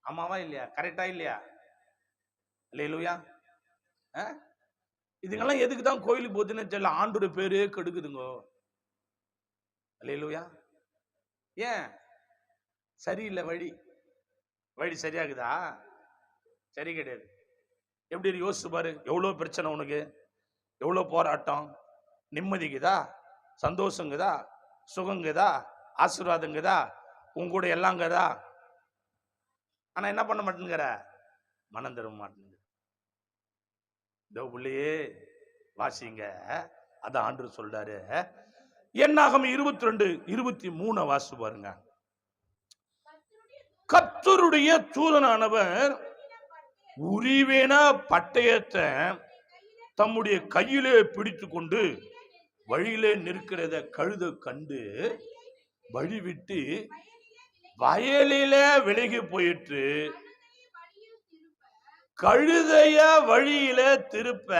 ஆமாவா இல்லையா? கரெக்டா இல்லையா? அல்லேலூயா. இதுங்கெல்லாம் எதுக்கு தான் கோயிலுக்கு போகுதுன்னு தெரியல, ஆண்டோட பேரே கெடுக்குதுங்க. அல்லேலூயா. ஏன்? சரியில்லை வழி. வழி சரியாகுதா? சரி கிடையாது. எப்படி யோசிச்சு பாரு, எவ்வளவு பிரச்சனை உனக்கு, எவ்வளவு போராட்டம். நிம்மதிக்குதா? சந்தோஷங்குதா? சுகங்குதா? ஆசீர்வாதங்குதா? உங்க கூட எல்லாங்கதா? ஆனா என்ன பண்ண மாட்டேங்கிற? மனம் தர மாட்டேங்குது. இந்த பிள்ளையே வாசிங்க, அதான் ஆண்டவர் சொல்றாரு. என்னாகும் 22:23 வாசி பாருங்க. கர்த்தருடைய தூதனானவர் உரிவேன பட்டயத்தை தம்முடைய கையிலே பிடித்து கொண்டு வழியிலே நிற்கிறத கழுத கண்டு வழி விட்டு வயலில விலகி போயிட்டு கழுதைய வழியில திருப்ப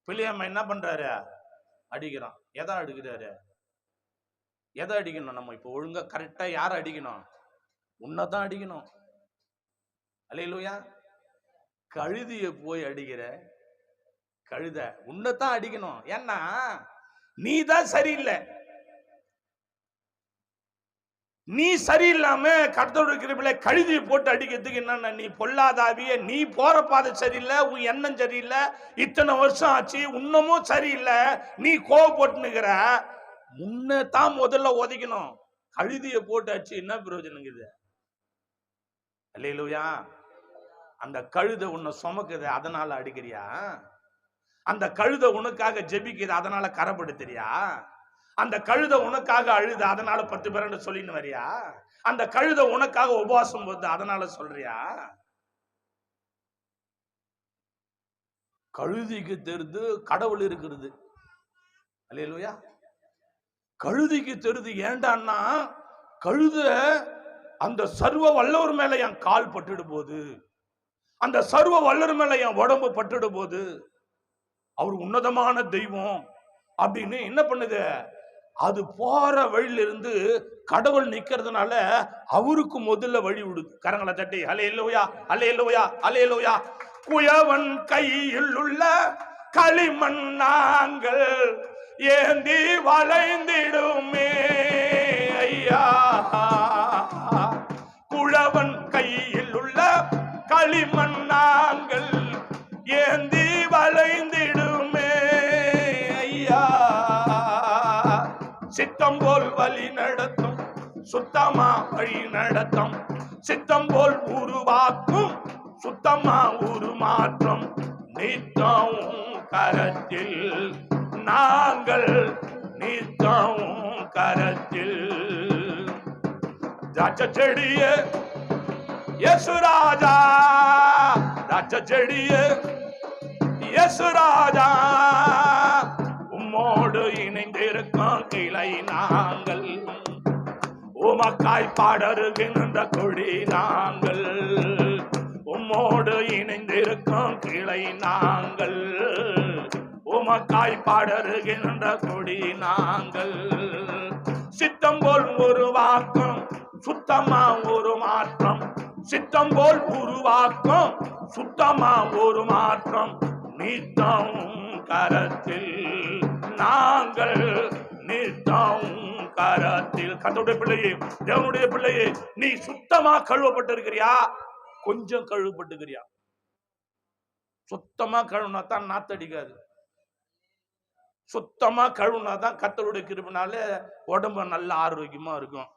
பிள்ளையம்மா என்ன பண்றாரு? அடிக்கிறான். எதை அடிக்கிறாரு? எதை அடிக்கணும்? நம்ம இப்ப ஒழுங்கா கரெக்டா யார அடிக்கணும்? உன்னதான் அடிக்கணும். அல்லேலூயா. கழுதிய போய் அடிக்கிற, கழுத உன்னதான் அடிக்கணும். ஏன்னா நீ தான் சரியில்லை. நீ சரியில்லாம கர்த்தருடைய கிருபையில கழுதியை போட்டு அடிக்கிறதுக்கு என்னன்னா, நீ பொல்லாதாவிய, நீ போற பாதை சரியில்லை, உன் எண்ணம் சரியில்லை, இத்தனை வருஷம் ஆச்சு இன்னமும் சரியில்லை, நீ கோவப்பட்டுனுக்கிற. முன்னதான் முதல்ல உதைக்கணும். கழுதியை போட்டு அடிச்சு என்ன பிரயோஜனம் இது? அல்லேலூயா. அந்த கழுத உன்னை சுமக்குது, அதனால அடிக்கிறியா? அந்த கழுத உனக்காக ஜெபிக்குது, அதனால கரப்படுத்துறியா? அந்த கழுத உனக்காக அழுது, அதனால 10 பேர் சொல்லின்னு வரியா? அந்த கழுத உனக்காக உபவாசம் போது, அதனால சொல்றியா? கழுதிக்கு தெரிந்து கடவுள் இருக்கிறது. அல்லேலூயா. கழுதிக்கு தெரிது. ஏண்டான்னா கழுத அந்த சர்வ வல்லவர் மேல என் கால் பட்டுடு போது, அந்த சர்வ வல்லவர் மேல என் உடம்பு பட்டுடு போது, அவர் உன்னதமான தெய்வம் அப்படின்னு என்ன பண்ணுது? அது போற வழியில இருந்து கடவுள் நிக்கிறதுனால அவருக்கு முதல்ல வழி விடுது. கரங்களை தட்டி அல்லேலூயா, அல்லேலூயா, அல்லேலூயா. குயவன் கையில் உள்ள களிமண் நாங்கள் ஏந்தி வளைந்திடுமே ஐயா. குழவன் கையில் உள்ள களிமண் நாங்கள் ஏந்தி வளைந்திடுமே ஐயா. சித்தம் போல் வழி நடத்தும், சுத்தமா வழி நடத்தும், சித்தம் போல் உருவாக்கும், சுத்தமா உருமாற்றம், நித்தம் கரத்தில் நாங்கள், நித்தம் கரத்தில். திராட்சை செடியே யேசுராஜா, திராட்சை செடியே யேசுராஜா, உம்மோடு இணைந்திருக்கும் கிளை நாங்கள், உமக்காய் பாடருகின்ற கொடி நாங்கள், உம்மோடு இணைந்திருக்கும் கிளை நாங்கள். உமக்காய் பாடருகின்ற கொடி நாங்கள். சித்தம் போல் உருவாக்கம் சுத்தமா ஒரு மாற்றம், சித்தம் போல் உருவாக்கம் சுத்தமா ஒரு மாற்றம். நீத்தம் கரத்தில் நாங்கள், நீத்தம் கரத்தில். கர்த்தருடைய பிள்ளையே, தேவனுடைய பிள்ளையே, நீ சுத்தமா கழுவப்பட்டிருக்கிறியா? கொஞ்சம் கழுவப்பட்டிருக்கிறியா? சுத்தமா கழுவுனா தான் நாத்தடிக்காது. சுத்தமா கழுவுனா தான் கர்த்தருடைய கிருபையினால உடம்பு நல்ல ஆரோக்கியமா இருக்கும்.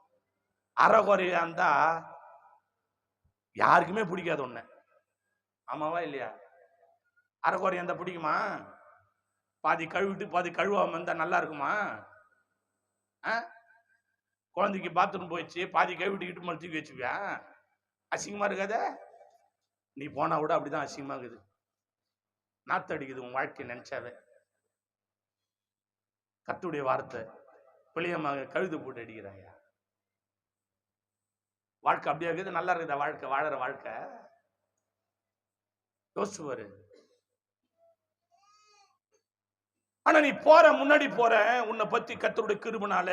அறகுறையா இருந்தா யாருக்குமே பிடிக்காது ஒண்ணு. ஆமாவா இல்லையா? அறகுறையா இருந்தா பிடிக்குமா? பாதி கழுவிட்டு பாதி கழுவாம இருந்தா நல்லா இருக்குமா? குழந்தைக்கு பாத்ரூம் போயிடுச்சு, பாதி கழுவிட்டுக்கிட்டு மேல தூக்கி வச்சுப்பியா? அசிங்கமா இருக்காத? நீ போனா கூட அப்படிதான் அசிங்கமா இருக்குது. நாத்தடிக்குது உன் வாழ்க்கை நினைச்சாவே. கர்த்தருடைய வார்த்தை பிள்ளையமாக கழுது போட்டு அடிக்கிறாயா? வாழ்க்கை அப்படியே இருக்குது. நல்லா இருக்குதா வாழ்க்கை? வாழற வாழ்க்கை யோசிச்சு பாரு. ஆனா நீ போற, முன்னாடி போற, உன்னை பத்தி கர்த்தருடைய கிருபையினால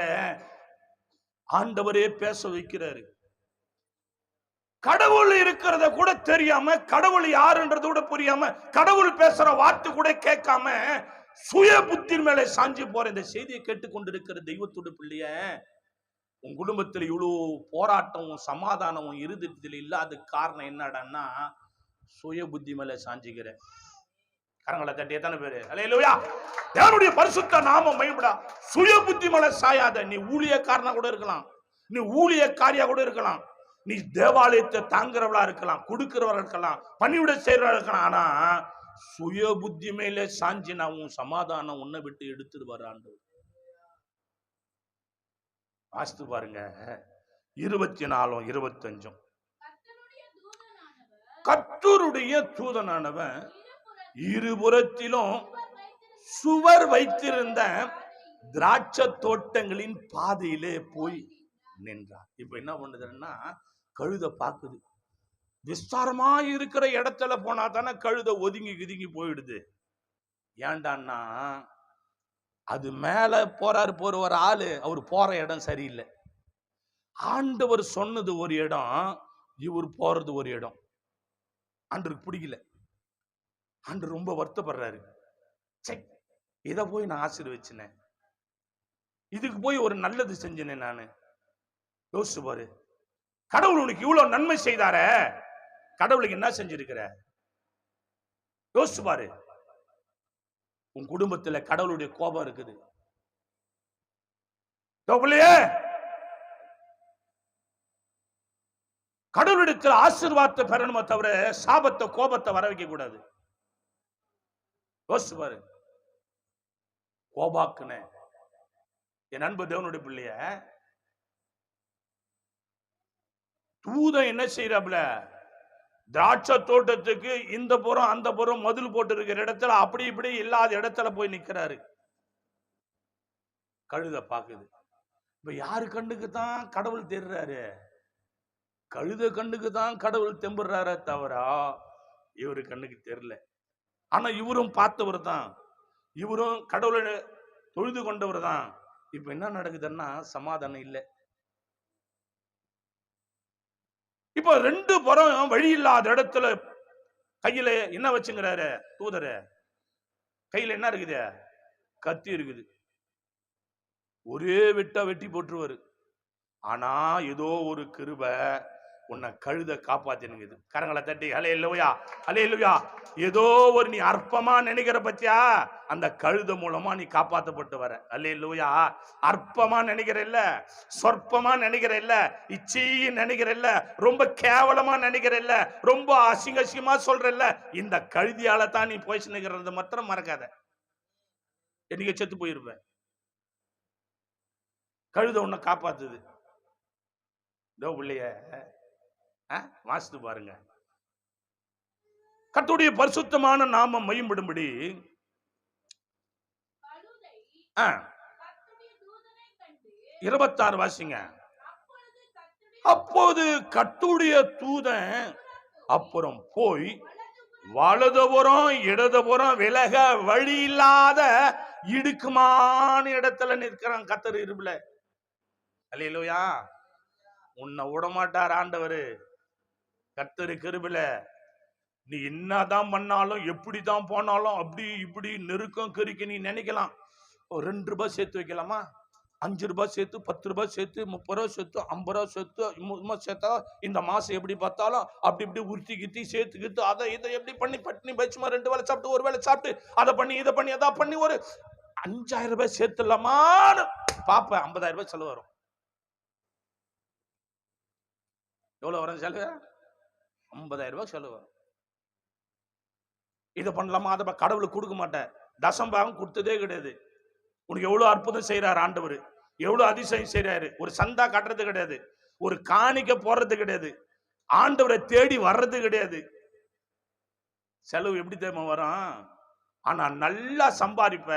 ஆண்டவரே பேச வைக்கிறாரு. கடவுள் இருக்கிறத கூட தெரியாம, கடவுள் யாருன்றது கூட புரியாம, கடவுள் பேசுற வார்த்தை கூட கேட்காம சுய புத்தி மேல சாஞ்சி போற இந்த செய்தியை கேட்டுக்கொண்டிருக்கிற தெய்வத்தோட பிள்ளைய, உன் குடும்பத்தில் இவ்வளவு போராட்டமும் சமாதானமும் இருதயத்தில் இல்லாத காரணம் என்னடான்னா சுய புத்தி மேல சாஞ்சிக்கிற. கரங்களை தட்டி எத்தனை பேரு அல்லேலூயா? தேவனுடைய பரிசுத்த நாமம் மகிமைப்படா. சுய புத்தி மேல சாயாத. நீ ஊழியக்காரனா கூட இருக்கலாம், நீ ஊழியக்காரியா கூட இருக்கலாம், நீ தேவாலயத்தை தாங்குறவளா இருக்கலாம், கொடுக்கிறவரா இருக்கலாம், பணிவிட செய்யறவா இருக்கலாம். ஆனா சுய புத்தி மேல சாஞ்சினா உன் சமாதானம் உன்னை விட்டு எடுத்துட்டு வர ஆண்டவர். வாஸ்து பாருங்க 24 25. கர்த்தருடைய தூதனானவன் இருபுறத்திலும் சுவர் வைத்திருந்த திராட்சை தோட்டங்களின் பாதையிலே போய் நின்றார். இப்ப என்ன பண்ணுதுன்னா கழுத பாக்குது. விஸ்தாரமா இருக்கிற இடத்துல போனா தானே கழுத ஒதுங்கி கிதுங்கி போயிடுது. ஏண்டான்னா அது மேல போறாரு ஒரு ஆளு, அவர் போற இடம் சரியில்லை. ஆண்டவர் சொன்னது ஒரு இடம், இவர் போறது ஒரு இடம். ஆண்டவருக்கு பிடிக்கல. ஆண்டவர் ரொம்ப வருத்தப்படுறாரு. இதை போய் நான் ஆசீர்வச்சினேன், இதுக்கு போய் ஒரு நல்லது செஞ்சேனே நானு. யோசிச்சு பாரு. கடவுள் உனக்கு இவ்வளவு நன்மை செய்தார, கடவுளுக்கு என்ன செஞ்சிருக்கிற? யோசிச்சு பாரு. உன் குடும்பத்துல கடவுளுடைய கோபம் இருக்குது. கடவுளிடத்தில் ஆசீர்வாதத்தை பெறணுமே தவிர சாபத்தை கோபத்தை வர வைக்க கூடாது. யோசிச்சு பாரு. கோபாக்குன என் அன்பு தேவனுடைய பிள்ளைய தூதன் என்ன செய்யறாப்ல, திராட்சை தோட்டத்துக்கு இந்த புறம் அந்த புறம் மதில் போட்டு இருக்கிற இடத்துல அப்படி இப்படி இல்லாத இடத்துல போய் நிக்கிறாரு. கழுத பாக்குது. இப்ப யாரு கண்ணுக்கு தான் கடவுள் தெரிறாரு? கழுத கண்ணுக்கு தான் கடவுள் தெம்புறார தவிர இவரு கண்ணுக்கு தெரியல. ஆனா இவரும் பார்த்தவர் தான், இவரும் கடவுளை தொழுது கொண்டவர் தான். இப்ப என்ன நடக்குதுன்னா சமாதானம் இல்லை. இப்ப ரெண்டு புறம் வழி இல்லாத இடத்துல கையில என்ன வச்சுங்கிறாரு தூதர? கையில என்ன இருக்குது? கத்தி இருக்குது. ஒரே வெட்டா வெட்டி போட்டுருவாரு. ஆனா ஏதோ ஒரு கிருபை உன்னை கழுத காப்பாத்தினுங்குது. கரங்களை தட்டி அல்லேலூயா அல்லேலூயா. ஏதோ ஒரு நீ அற்பமா நினைக்கிற பத்தியா, அந்த கழுத மூலமா நீ காப்பாற்றப்பட்டு வர. அல்லேலூயா. அற்பமா நினைக்கிற இல்ல, சொற்பமா நினைக்கிற இல்ல, இச்சையை நினைக்கிற இல்ல, ரொம்ப கேவலமா நினைக்கிற இல்ல, ரொம்ப அசிங்கமா சொல்ற இல்ல, இந்த கழுதியால தான் நீ போய் நினைக்கிறத மாத்திரம் மறக்காத. என்னைக்கு செத்து போயிருப்ப. கழுத உன்னை காப்பாத்துது. பிள்ளைய வாசித்து பாருங்க. கர்த்தருடைய பரிசுத்தமான நாமம் மகிமைப்படும்படி 26 வாசிங்க. அப்போது கர்த்தருடைய தூதன் அப்புறம் போய் வலதுபுறம் இடதுபுறம் விலக வழி இல்லாத இடுக்குமான இடத்துல நிற்கிறான் கர்த்தர் இருப்புல. அல்லேலூயா. உன்னை விடமாட்டார் ஆண்டவர். கர்த்தர் கிருபையில நீ என்னதான் பண்ணாலும் எப்படிதான் போனாலும் அப்படி இப்படி நெருக்கம் கறிக்க நீ நினைக்கலாம். ஒரு 2 ரூபாய் சேர்த்து வைக்கலாமா, 5 ரூபாய் சேர்த்து, 10 ரூபாய் சேர்த்து, 30 ரூபாய் சேர்த்து, 50 ரூபாய் சேர்த்து சேர்த்தா இந்த மாசம் எப்படி பார்த்தாலும் அப்படி இப்படி உருத்தி கித்தி சேர்த்துக்கிட்டு அதை இதை எப்படி பண்ணி பட்டினி பயிற்சிமா 2 வேளை சாப்பிட்டு 1 வேளை சாப்பிட்டு அதை பண்ணி இதை பண்ணி எதா பண்ணி ஒரு 5000 ரூபாய் சேர்த்துலாமான்னு பாப்ப. 50,000 ரூபாய் செலவு வரும். எவ்வளவு வரும் செலவு? 50,000 ரூபாய் செலவு வரும். இதை பண்ணலாமா, அதை கடவுளுக்கு கொடுக்க மாட்டேன். தசம்பாகம் கொடுத்ததே கிடையாது. உனக்கு எவ்வளவு அற்புதம் செய்யறாரு ஆண்டவர், எவ்வளவு அதிசயம் செய்யறாரு. ஒரு சந்தா கட்டுறது கிடையாது, ஒரு காணிக்க போடுறது கிடையாது, ஆண்டவரை தேடி வர்றது கிடையாது. செலவு எப்படி தெரியுமா வரும்? ஆனா நல்லா சம்பாதிப்ப,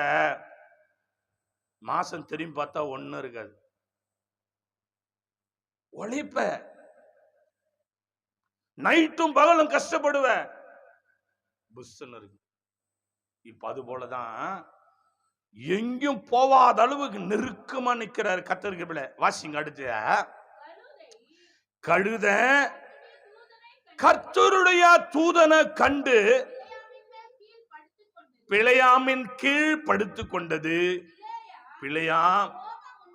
மாசம் திரும்பி பார்த்தா ஒண்ணும் இருக்காது. உழைப்ப, நைட்டும் பகலும் கஷ்டப்படுவ, புஷ்ன்னு இருக்கு. இப்ப அது போலதான் எங்கேயும் போவாத அளவுக்கு நெருக்கமா நிக்கிறாரு கர்த்தருக்கு. வாசிங்க அடுத்து. கழுத கர்த்தருடைய தூதனை கண்டு பிழையாமின் கீழ் படுத்து கொண்டது. பிழையாம்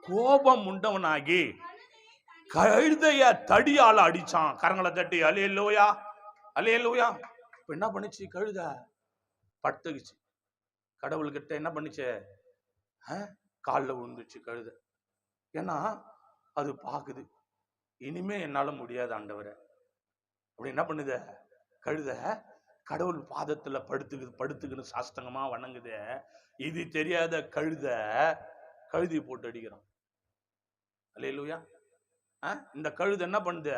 கோபம் உண்டவனாகி கழுதைய தடியால அடிச்சான். கரங்களை தட்டி அல்லேலூயா அல்லேலூயா. இப்ப என்ன பண்ணிச்சு? கழுத படுத்துக்குச்சு. கடவுள்கிட்ட என்ன பண்ணிச்சு? காலில் விழுந்துச்சு கழுத. ஏன்னா அது பாக்குது, இனிமே என்னால முடியாது ஆண்டவரை. அப்படி என்ன பண்ணுது? கழுத கடவுள் பாதத்துல படுத்துக்குன்னு சாஸ்தங்கமா வணங்குது. இது தெரியாத கழுத கழுதி போட்டு அடிக்கிறான். அல்லேலூயா. இந்த கழுத என்ன பண்ணுது?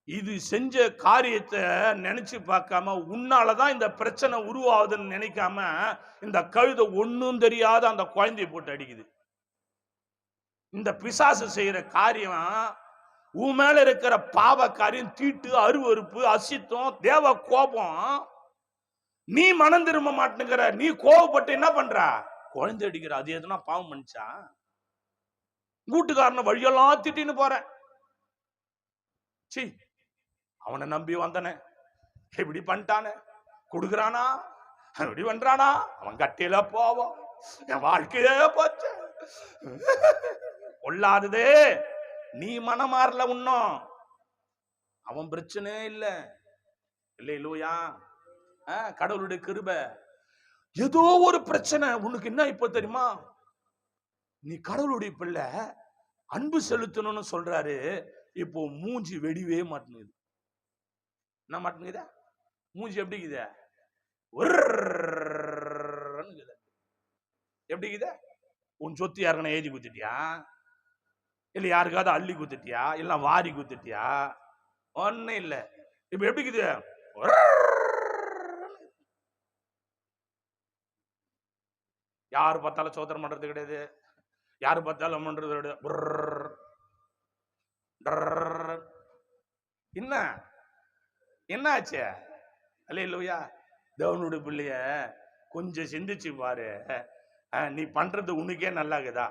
இது செஞ்ச காரியத்தை நினைச்சு பார்க்காம, உன்னாலதான் இந்த பிரச்சனை உருவாகுதுன்னு நினைக்காம இந்த கழுத ஒன்னும் தெரியாத அந்த குழந்தையை போட்டு அடிக்குது. இந்த பிசாசு செய்யற காரியம், உன் மேல இருக்கிற பாவ காரியம், தீட்டு, அருவருப்பு, அசித்தம், தேவ கோபம். நீ மனம் திரும்ப மாட்டேங்கிற, நீ கோபப்பட்டு என்ன பண்ற? குழந்தை அடிக்கிற. அது எதுனா பாவம் பண்ணிச்சா? வீட்டுக்காரனை வழியெல்லாம் திட்டின்னு போறேன். சி, அவனை நம்பி வந்தனே, இப்படி பண்ணிட்டானே, கொடுக்குறானா, இப்படி பண்றானா, அவன் கட்டியில போவோம், என் வாழ்க்கையே போச்சு. கொள்ளாததே, நீ மனமாறல உன்னும், அவன் பிரச்சனை இல்லை. இல்லையா? கடவுளுடைய கிருபை. ஏதோ ஒரு பிரச்சனை உனக்கு என்ன இப்ப தெரியுமா? நீ கடவுளுடைய பிள்ளை, அன்பு செலுத்தணும்னு சொல்றாரு. இப்போ மூஞ்சி வெடிவே மாட்டேங்குது. என்ன மாட்டேங்குதா? மூஞ்சி எப்படி இருக்குதா? எப்படி இருக்குதா? உன் சொத்து யாருக்கா எழுதி குத்துட்டியா, இல்ல யாருக்காவது அள்ளி குத்துட்டியா, இல்ல வாரி குத்துட்டியா? ஒன்னும் இல்ல. இப்ப எப்படி இருக்குது? யாரு பார்த்தாலும் சோதனை பண்றது கிடையாது, யாரு பார்த்தாலும் பண்றது கிடையாது. என்ன என்ன ஆச்சு? அல்லேலூயா. தேவனுடைய பிள்ளைய கொஞ்சம் சிந்திச்சு பாரு. நீ பண்றது உனக்கே நல்லா இருக்குதா?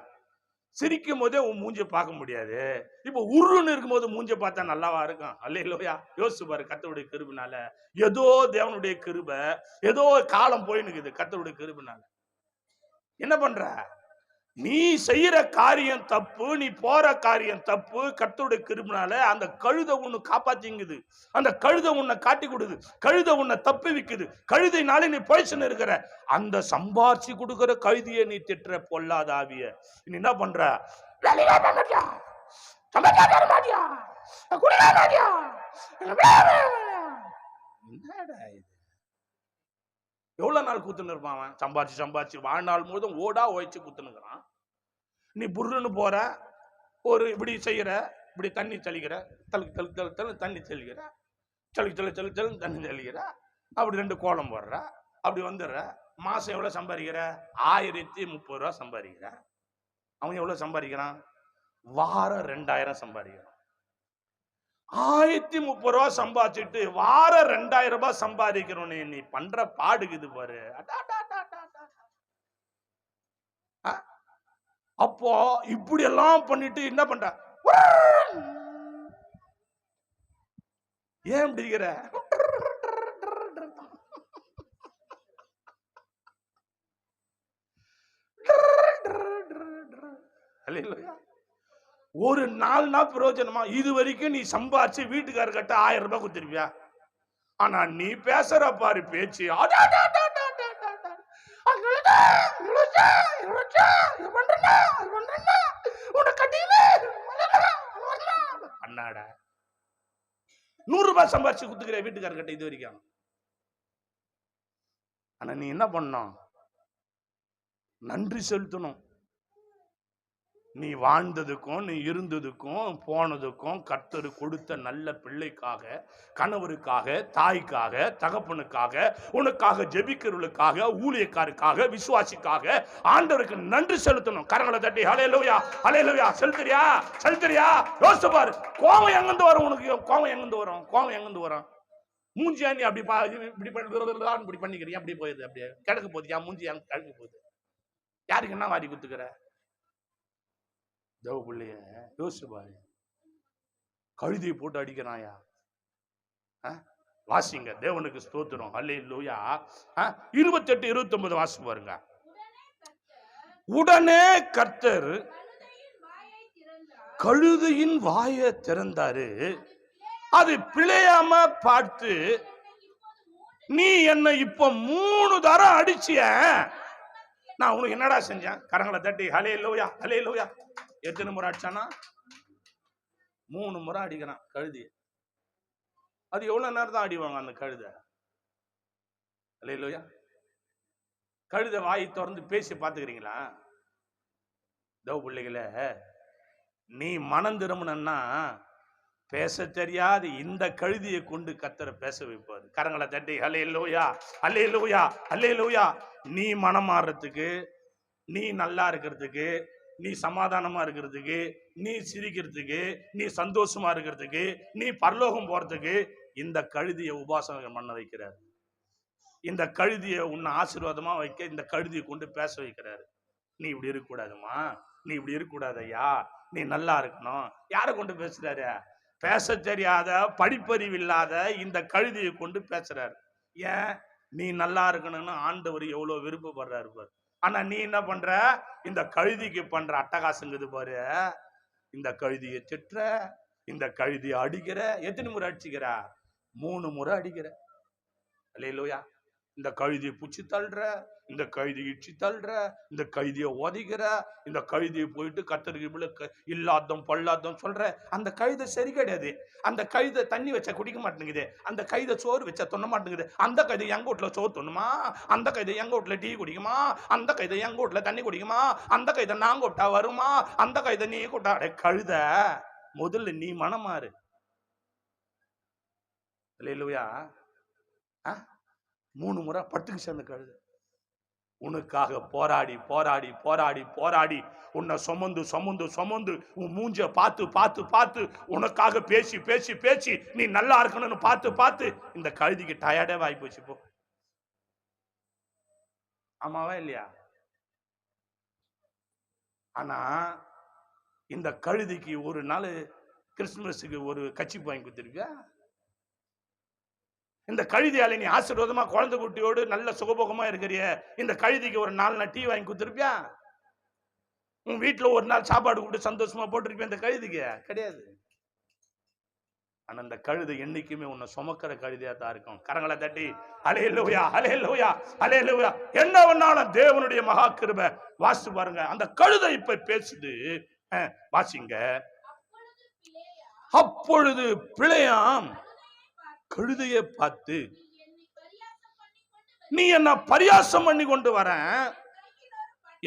சிரிக்கும் போதே உன் மூஞ்ச பார்க்க முடியாது. இப்ப உருன்னு இருக்கும் போது மூஞ்ச பார்த்தா நல்லாவா இருக்கும்? அல்லேலூயா. யோசிச்சு பாரு. கர்த்தருடைய கிருபைனால, ஏதோ தேவனுடைய கிருபை, ஏதோ காலம் போயினுக்குது கர்த்தருடைய கிருபைனால. என்ன பண்ற? நீ செய்யற காரியம் தப்பு, நீ போற காரியம் தப்பு. கர்த்தருடைய கிருபைனால அந்த கழுத உன்னை காப்பாத்திங்குது, அந்த கழுத உன்னை காட்டி கொடுக்குது, கழுத உன்னை தப்பி வைக்குது. கழுதைனால நீ போய்ச்சுன்னு இருக்கிற, அந்த சம்பாரிச்சு கொடுக்கிற கழுதிய நீ திட்டுற பொல்லாத ஆவிய நீ என்ன பண்ற? எவ்வளவு நாள் குத்துன்னு இருப்பான் அவன்? சம்பாரிச்சு சம்பாரிச்சு வாழ்நாள் முழுதும் ஓடா ஓய்ச்சு குத்துனுக்குறான். நீ புர்ருன்னு போற, ஒரு இப்படி செய்யற, இப்படி தண்ணி தெளிக்கிற, தழுக்கு தழுக்கு தழு தழு தண்ணி தெளிக்கிற, சளி சளி சளி சளி தண்ணி தெளிக்கிற, அப்படி 2 கோலம் போடுற, அப்படி வந்துடுற. மாசம் எவ்வளவு சம்பாதிக்கிற? 1030 ரூபா சம்பாதிக்கிற. அவன் எவ்வளவு சம்பாதிக்கிறான்? வாரம் 2000 சம்பாதிக்கிறான். 1030 ரூபா சம்பாதிச்சுட்டு வாரம் 2000 ரூபாய் சம்பாதிக்கிறோன்னு நீ பண்ற பாடுக்குது பாரு. அப்போ இப்படி எல்லாம் பண்ணிட்டு என்ன பண்ற? ஏன் அப்படிங்கிற? ஒரு 4 நாள் பிரயோஜனமா? இது வரைக்கும் நீ சம்பாதிச்சு வீட்டுக்காரர்கிட்ட 1000 ரூபாய் கொடுத்திருப்பியா? ஆனா நீ பேசுற பாரு பேச்சு, அண்ணாடா 100 ரூபாய் சம்பாதிச்சு குத்துக்கிற வீட்டுக்காரர்கிட்ட இது வரைக்கும். ஆனா நீ என்ன பண்ணணும்? நன்றி செலுத்தணும். நீ வாழ்ந்ததுக்கும் நீ இருந்ததுக்கும் போனதுக்கும் கர்த்தர் கொடுத்த நல்ல பிள்ளைக்காக, கணவருக்காக, தாய்க்காக, தகப்பனுக்காக, உனக்காக ஜெபிக்கிறவர்களுக்காக, ஊழியக்காருக்காக, விசுவாசிக்காக ஆண்டவருக்கு நன்றி செலுத்தணும். கரங்களை தட்டி ஹல்லேலூயா ஹல்லேலூயா செலுத்துறியா? செலுத்துறியா? யோசிச்சு பாரு. கோபம் எங்கிருந்து வரும் உனக்கு? கோபம் எங்கிருந்து வரும்? கோபம் எங்கிருந்து வரும்? மூஞ்சியா நீ அப்படி இப்படி பண்ணிக்கிறீங்க, அப்படி போயிடுது, அப்படியே கிடக்கு போகுது. என் மூஞ்சி எங்க கிடக்கு போகுது? யாருக்கு என்ன வாரி குத்துக்கிற? தேவ பிள்ளைய யோசிச்சு பாரு. கழுதியை போட்டு அடிக்கிறாயா? வாசிங்க, தேவனுக்கு ஸ்தோத்திரம். ஹல்லேலூயா. 28, 29 வாசி பாருங்க. உடனே கர்த்தர் கழுதையின் வாயை திறந்தாரு. அது பிழையாம பார்த்து, நீ என்ன இப்ப 3 தரம் அடிச்சிய, நான் உனக்கு என்னடா செஞ்சேன்? கரங்களை தட்டி ஹல்லேலூயா ஹல்லேலூயா. எத்தனை முறை அடிச்சானா? 3 முறை அடிக்கிறான் கழுதி. அது எவ்வளவு நேரம் தான் அடிவாங்க அந்த கழுதை? ஹல்லேலூயா. கழுதை வாய் திறந்து பேசி பார்த்துக்கிறீங்களா? தேவ பிள்ளைகளே, நீ மனம் திரும்பணும்னா பேச தெரியாது இந்த கழுதியை கொண்டு கர்த்தரை பேச வைப்பாரு. கரங்களை தட்டி ஹல்லேலூயா ஹல்லேலூயா ஹல்லேலூயா. நீ மனம் மாறுறதுக்கு, நீ நல்லா இருக்கிறதுக்கு, நீ சமாதானமா இருக்கிறதுக்கு, நீ சிரிக்கிறதுக்கு, நீ சந்தோஷமா இருக்கிறதுக்கு, நீ பரலோகம் போறதுக்கு இந்த கழுதியை உபாசனம் பண்ண வைக்கிறார். இந்த கழுதியை உன்னை ஆசீர்வாதமா வைக்க இந்த கழுதியை கொண்டு பேச வைக்கிறாரு. நீ இப்படி இருக்கக்கூடாதுமா, நீ இப்படி இருக்கக்கூடாது ஐயா, நீ நல்லா இருக்கணும். யாரை கொண்டு பேசுறாரு? பேச தெரியாத, படிப்பறிவு இல்லாத இந்த கழுதியை கொண்டு பேசுறாரு. ஏன்? நீ நல்லா இருக்கணும்னு ஆண்டவர் எவ்வளவு விருப்பப்படுறாரு பாரு. ஆனா நீ என்ன பண்ற? இந்த கழுதிக்கு பண்ற அட்டகாசங்குது பாரு. இந்த கழுதியை திட்டுற, இந்த கழுதியை அடிக்கிற. எத்தனை முறை அடிச்சுக்கிற? 3 முறை அடிக்கிற. அல்லேலூயா. இந்த கழுதியை புச்சி தள்ளுற, இந்த கழுதியை இடிச்சு தள்ளுற, இந்த கழுதியை உதைக்கிற, இந்த கழுதியை போயிட்டு கத்தருக்கு இல்லாதம் பல்லாதம் சொல்ற. அந்த கழுதை சரி கிடையாது. அந்த கழுதை தண்ணி வச்சா குடிக்க மாட்டேங்குது, அந்த கழுதை சோறு வச்சா தொண்ண மாட்டேங்குது. அந்த கழுதை எங்க வீட்டுல சோறு தொண்ணுமா, அந்த கழுதை எங்க வீட்டுல டீ குடிக்குமா, அந்த கழுதை எங்க வீட்டுல தண்ணி குடிக்குமா, அந்த கழுதை நாங்க விட்டா வருமா, அந்த கழுதை நீ கூட்டா. கழுத முதல்ல நீ மனமாறு. அல்லேலூயா. 3 முறை பட்டுக்கு சேர்ந்த கழுதை உனக்காக போராடி போராடி போராடி போராடி உன்னை சுமந்து சுமந்து சுமந்து உன் மூஞ்ச பார்த்து பார்த்து பார்த்து உனக்காக பேசி பேசி பேசி நீ நல்லா இருக்கணும்னு பார்த்து பார்த்து இந்த கழுதிக்கு டயர்டே வாய் போச்சு. போ. ஆமாவா இல்லையா? ஆனா இந்த கழுதிக்கு ஒரு நாள் கிறிஸ்துமஸுக்கு ஒரு கட்சி வாங்கி கொடுத்துருக்கியா? இந்த கழுதியால நீ ஆசீர்வாதமா குழந்தை குட்டியோடு நல்ல சுகபோகமா இருக்கிறிய, இந்த கழுதிக்கு ஒரு 4 நாள் டீ வாங்கி கொடுத்துருப்பியா? உன் வீட்டுல ஒரு நாள் சாப்பாடு கூப்பிட்டு சந்தோஷமா போட்டிருப்பியா? இந்த கழுதிக்கு கிடையாது. ஆனா இந்த கழுதை என்னைக்குமே உன்னை சுமக்கிற கழுதியா தான் இருக்கும். கரங்களை தட்டி அல்லேலூயா அல்லேலூயா அல்லேலூயா. என்ன பண்ணாலும் தேவனுடைய மகா கிருபை. வாசித்து பாருங்க, அந்த கழுதை இப்ப பேசுது. வாசிங்க. அப்பொழுது பிழையாம் கழுதையை பார்த்து, நீ என்ன பரியாசம் பண்ணி கொண்டு வர,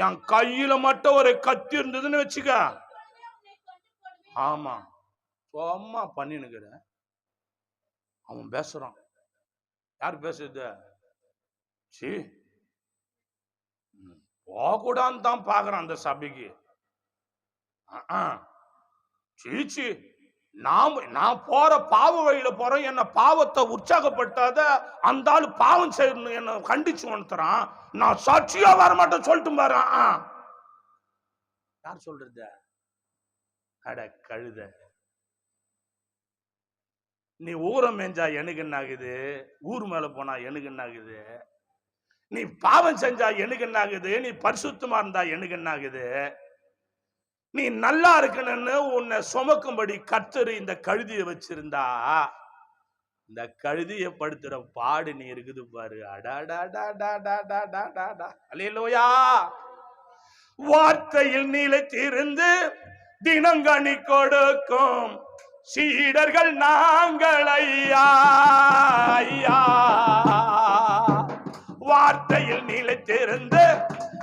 என் கையில மட்டும் ஒரு கத்தி இருந்ததுன்னு வச்சுக்க. ஆமா, சும்மா பண்ணினுக்கிற. அவன் பேசுறான். யார் பேசுறது? சி போகக்கூடான்னு தான் பாக்குறான் அந்த சபைக்கு. சீச்சி, நான் போற பாவ வழியில போறேன், என்ன பாவத்தை உற்சாகப்படுத்தாத, அந்த ஆளு பாவம் செய்யணும் என்ன கண்டிச்சு உணர்த்துறான், நான் சாட்சியா வர மாட்டேன் சொல்லிட்டு பாரு. யார் சொல்றது? அட கழுத, நீ ஊரம் மேஞ்சா எனக்கு என்ன ஆகுது, ஊர் மேல போனா எனக்கு என்ன ஆகுது, நீ பாவம் செஞ்சா எனக்கு என்ன ஆகுது, நீ பரிசுத்தமா இருந்தா எனக்கு என்ன ஆகுது, நீ நல்லா இருக்கணும்னு உன்னை சுமக்கும்படி கர்த்தர் இந்த கழுதியை வச்சிருந்தா, இந்த கழுதியை படுத்துற பாடு நீ இருக்குது பாரு. அல்லேலூயா. வார்த்தையில் நிலைத்திருந்து தினங்கனி கொடுக்கும் சீடர்கள் நாங்கள் ஐயா. வார்த்தையில் நிலைத்திருந்து